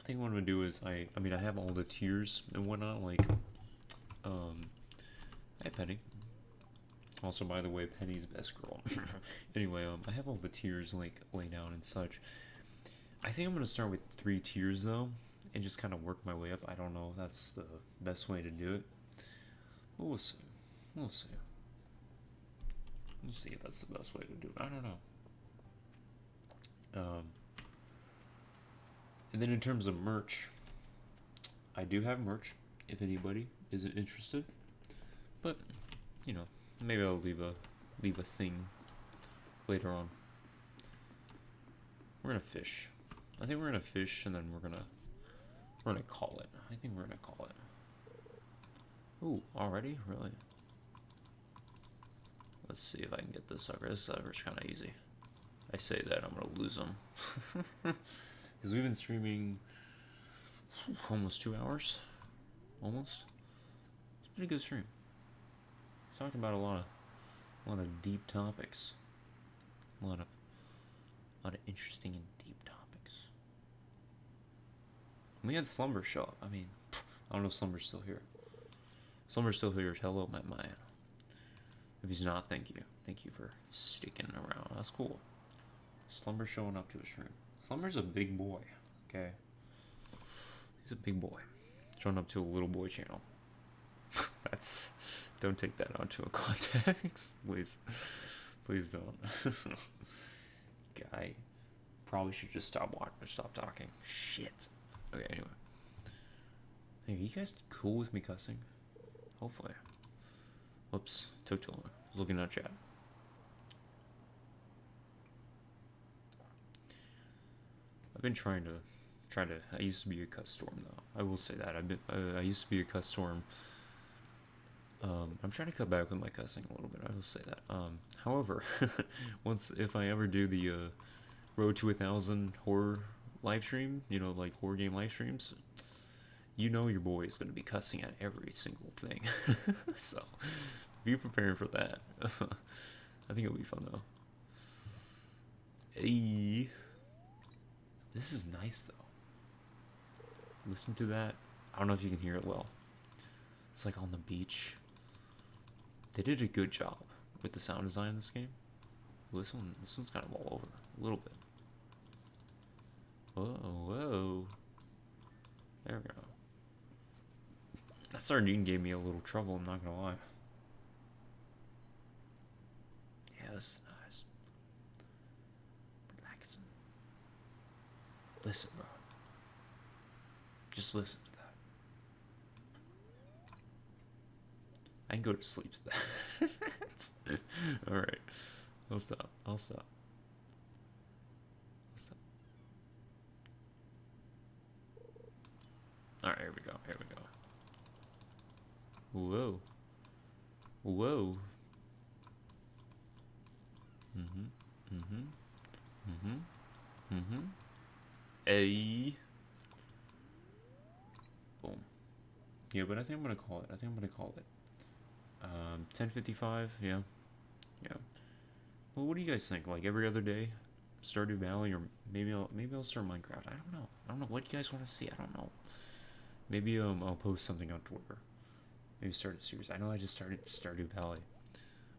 what I'm gonna do is I have all the tiers and whatnot, like Um, Hi Penny. Also, by the way, Penny's best girl. Anyway, I have all the tiers like laid out and such. I think I'm gonna start with 3 tiers though, and just kind of work my way up. I don't know if that's the best way to do it. But we'll see. We'll see. We'll see if that's the best way to do it. I don't know. And then in terms of merch, I do have merch if anybody is interested. But you know, maybe I'll leave a thing later on. We're gonna fish. I think we're gonna fish, and then we're gonna call it. I think we're gonna call it. Ooh, already? Really? Let's see if I can get this sucker. This sucker's kind of easy. I say that, I'm gonna lose him. Because we've been streaming almost 2 hours. Almost. It's a pretty good stream. Talked about a lot of deep topics. A lot of interesting and deep topics. We had Slumber show up. I mean, I don't know if Slumber's still here. Slumber's still here. Hello, my man. If he's not, thank you. Thank you for sticking around. That's cool. Slumber showing up to a stream. Slumber's a big boy. Okay. He's a big boy. Showing up to a little boy channel. That's... Don't take that onto a context. Please. Please don't. Guy. Probably should just stop talking. Shit. Okay, anyway. Hey, are you guys cool with me cussing? Hopefully. Whoops. Took too long. I was looking at chat. I've been trying to... I used to be a cuss storm, though. I will say that. I used to be a cuss storm. I'm trying to cut back with my cussing a little bit. I will say that. However, if I ever do the Road to 1,000 horror live stream, you know, like horror game live streams, you know your boy is going to be cussing at every single thing. So, be prepared for that. I think it'll be fun though. Hey, this is nice though. Listen to that. I don't know if you can hear it well. It's like on the beach. They did a good job with the sound design in this game. Well, this one's kind of all over a little bit. Whoa. There we go. That sardine gave me a little trouble, I'm not gonna lie. Yeah, this is nice. Relaxing. Listen, bro. Just listen to that. I can go to sleep to that. Alright. I'll stop. Alright, here we go. Whoa. Hey. Boom. Yeah, but I think I'm gonna call it. 10:55. Yeah. Well, what do you guys think? Like every other day, Stardew Valley, or maybe I'll start Minecraft. I don't know. What do you guys want to see? I don't know. Maybe I'll post something on Twitter. Maybe start a series. I know I just started Stardew Valley,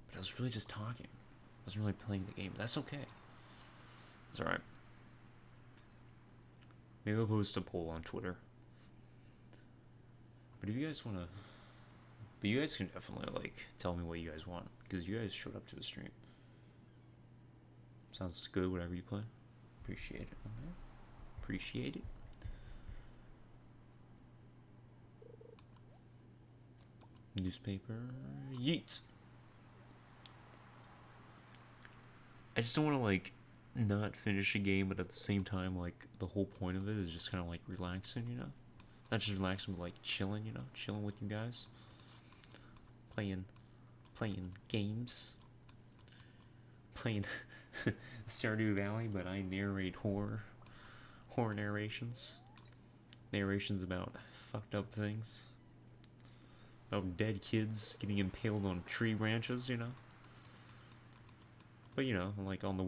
but I was really just talking. I wasn't really playing the game. But that's okay. It's alright. Maybe I'll post a poll on Twitter. But if you guys want to... But you guys can definitely, like, tell me what you guys want. Because you guys showed up to the stream. Sounds good, whatever you play. Appreciate it. Okay. Appreciate it. Newspaper. Yeet! I just don't want to, like, not finish a game, but at the same time, like, the whole point of it is just kind of, like, relaxing, you know? Not just relaxing, but, like, chilling, you know? Chilling with you guys. Playing games. Playing Stardew Valley, but I narrate horror narrations. Narrations about fucked up things. About dead kids getting impaled on tree branches, you know? But you know, like on the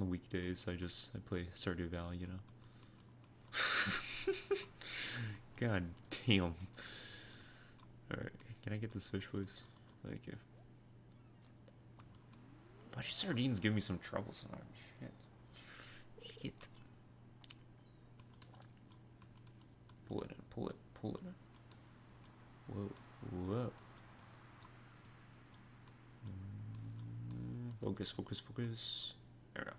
weekdays, I play Stardew Valley, you know. God damn. Alright, Can I get this fish, please? Thank you. Why do sardines give me some trouble sometimes? Shit. Pull it in, pull it in. Whoa. Focus. There we go.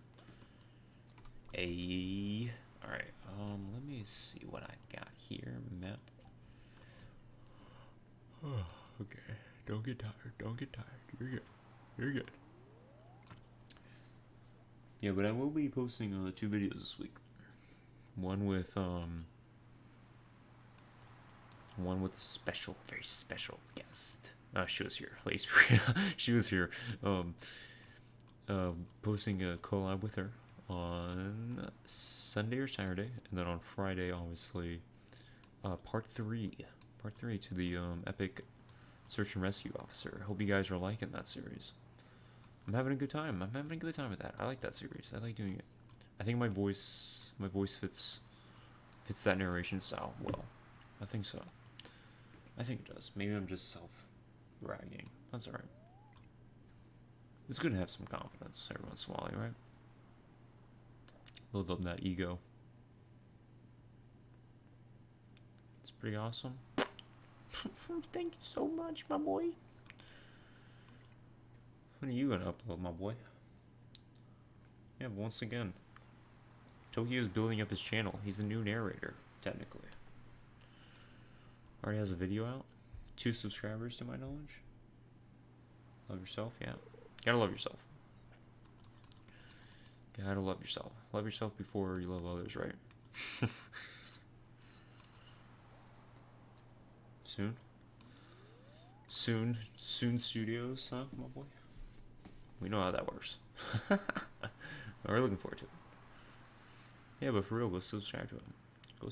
Alright, let me see what I got here. Map. Okay. Don't get tired. You're good. Yeah, but I will be posting 2 videos this week. One with a very special guest. She was here. She was here. Posting a collab with her on Sunday or Saturday, and then on Friday, obviously, part 3 to the epic search and rescue officer. I hope you guys are liking that series. I'm having a good time with that. I like that series. I like doing it. I think my voice fits that narration style well. I think so. I think it does. Maybe I'm just self-bragging. That's alright. It's good to have some confidence every once in a while, right? Build up that ego. It's pretty awesome. Thank you so much, my boy. When are you gonna upload, my boy? Yeah, but once again, Tokyo's building up his channel. He's a new narrator, technically. Already has a video out. 2 subscribers, to my knowledge. Love yourself, yeah. Gotta love yourself. Gotta love yourself. Love yourself before you love others, right? Soon Studios, huh, my boy? We know how that works. We're looking forward to it. Yeah, but for real, go subscribe to him. Go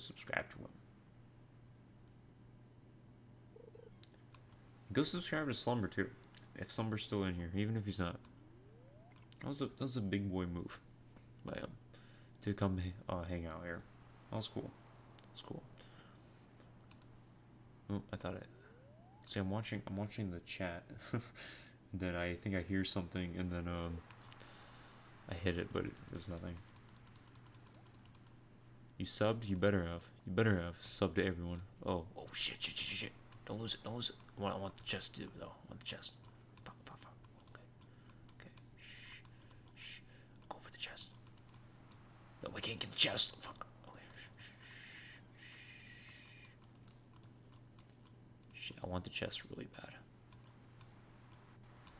subscribe to Slumber too, if Slumber's still in here, even if he's not. That was a big boy move by him to come hang out here. That was cool. It's cool. Oh, I thought it. See, I'm watching the chat. Then I think I hear something, and then I hit it, but there's nothing. You subbed? You better have. Sub to everyone. Oh shit. Don't lose it. I want the chest too, though. I want the chest. Fuck. Okay. Shh. Go for the chest. No, I can't get the chest. Fuck. Okay. Shit, I want the chest really bad.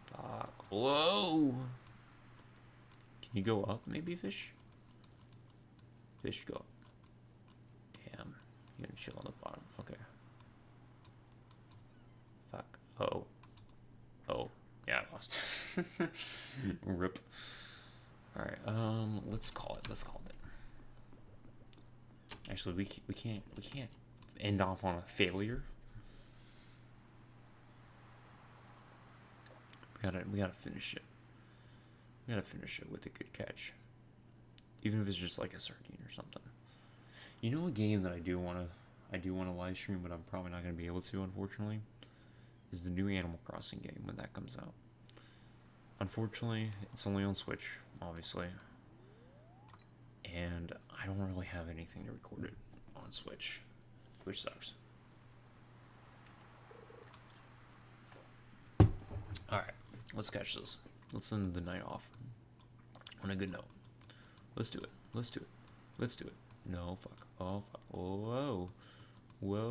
Fuck. Whoa! Can you go up, maybe, fish? Fish, go up. Damn. You're gonna chill on the bottom. Okay. Fuck. Oh. Yeah, I lost. Rip. Alright, let's call it. Actually, we can't end off on a failure. We gotta finish it. We gotta finish it with a good catch. Even if it's just like a sardine or something. You know, a game that I do wanna live stream, but I'm probably not gonna be able to, unfortunately, is the new Animal Crossing game when that comes out. Unfortunately, it's only on Switch, obviously, and I don't really have anything to record it on Switch, which sucks. Alright, let's catch this. Let's end the night off on a good note. Let's do it. No, fuck. Oh, fuck. Whoa,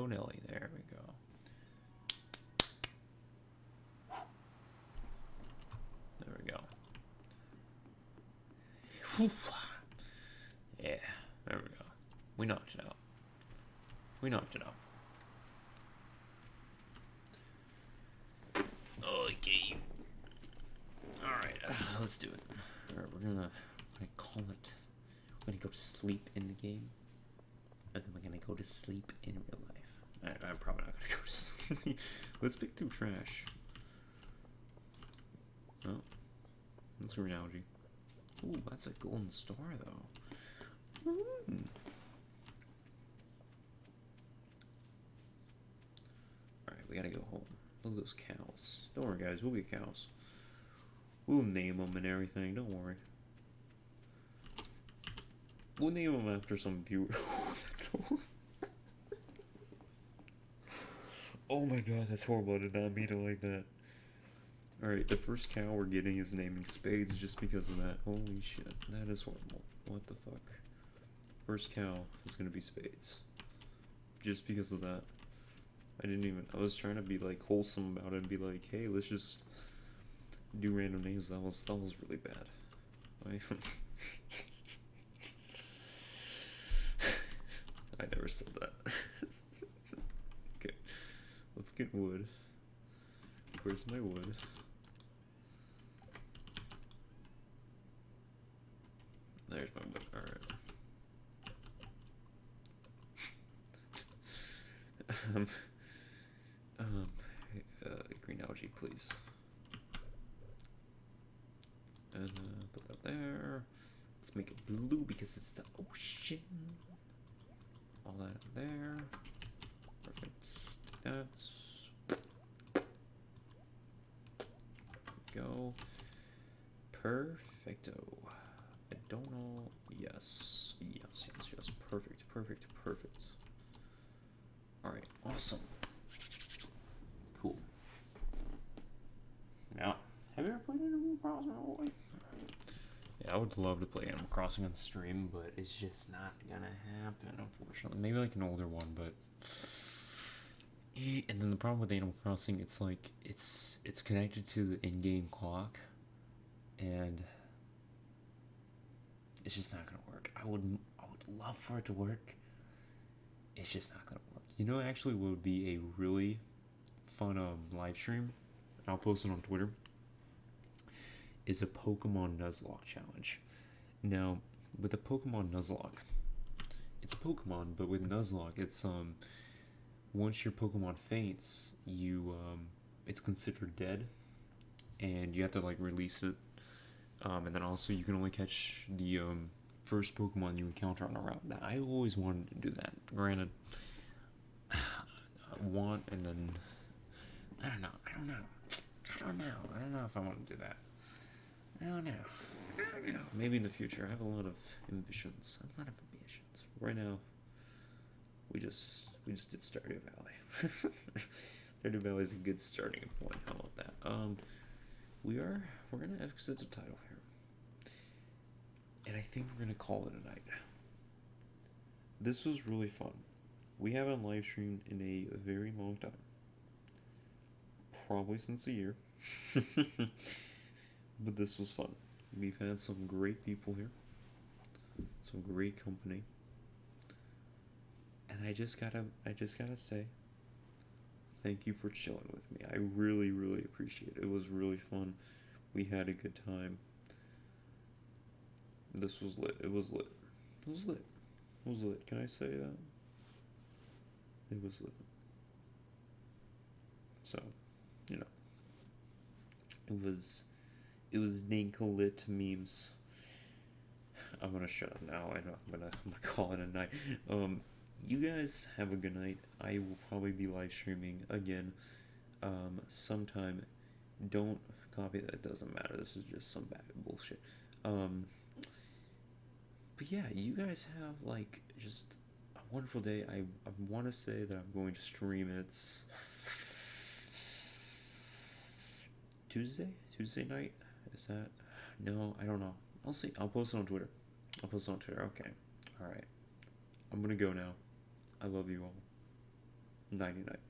Nelly. There we go. There we go. Whew. Yeah, there we go. We knocked it out. Okay. Alright, let's do it. Alright, we're gonna call it. We're gonna go to sleep in the game. And then we're gonna go to sleep in real life. I'm probably not gonna go to sleep. Let's pick through trash. Oh. That's a green algae. Ooh, that's a golden star, though. Alright, we gotta go home. Look at those cows. Don't worry, guys. We'll get cows. We'll name them and everything. Don't worry. We'll name them after some viewer. That's horrible. Oh my god, that's horrible. I did not mean it like that. Alright, the first cow we're getting is naming Spades just because of that. Holy shit, that is horrible. What the fuck? First cow is gonna be Spades. Just because of that. I was trying to be like wholesome about it and be like, hey, let's just do random names. That was really bad. I never said that. Okay, let's get wood. Where's my wood? There's my wood. Alright. Green algae, please. And put that there. Let's make it blue because it's the ocean. All that there. Perfect. That's. Go. Perfecto. I don't know. Yes. Yes. Perfect. Alright. Awesome. Cool. Now, have you ever played Animal Crossing? Yeah, I would love to play Animal Crossing on stream, but it's just not gonna happen, unfortunately. Maybe like an older one, but. And then the problem with Animal Crossing, it's like it's connected to the in-game clock, and it's just not gonna work. I would love for it to work. It's just not gonna work. You know, actually, what would be a really fun live stream? I'll post it on Twitter. Is a Pokemon Nuzlocke challenge. Now, with a Pokemon Nuzlocke, it's Pokemon, but with Nuzlocke, it's once your Pokemon faints, you it's considered dead, and you have to like release it, and then also you can only catch the first Pokemon you encounter on a route. Now, I always wanted to do that. Granted, I want, and then I don't know if I want to do that. I don't know. Maybe in the future. I have a lot of ambitions. Right now, we just did Stardew Valley. Stardew Valley is a good starting point. How about that? We're gonna exit the title here, and I think we're gonna call it a night. This was really fun. We haven't live streamed in a very long time, probably since a year. But this was fun. We've had some great people here, some great company, and I just gotta say, thank you for chilling with me. I really appreciate it. It was really fun. We had a good time. This was lit. It was lit. Can I say that? It was lit. So, you know, it was lit memes. I'm gonna shut up now. I'm gonna call it a night. You guys have a good night. I will probably be live streaming again sometime. Don't copy that. It doesn't matter. This is just some bad bullshit. But yeah, you guys have like just a wonderful day. I want to say that I'm going to stream. It's Tuesday night. Is that? No, I don't know. I'll see. I'll post it on Twitter. Okay. All right. I'm gonna go now. I love you all. Nighty night.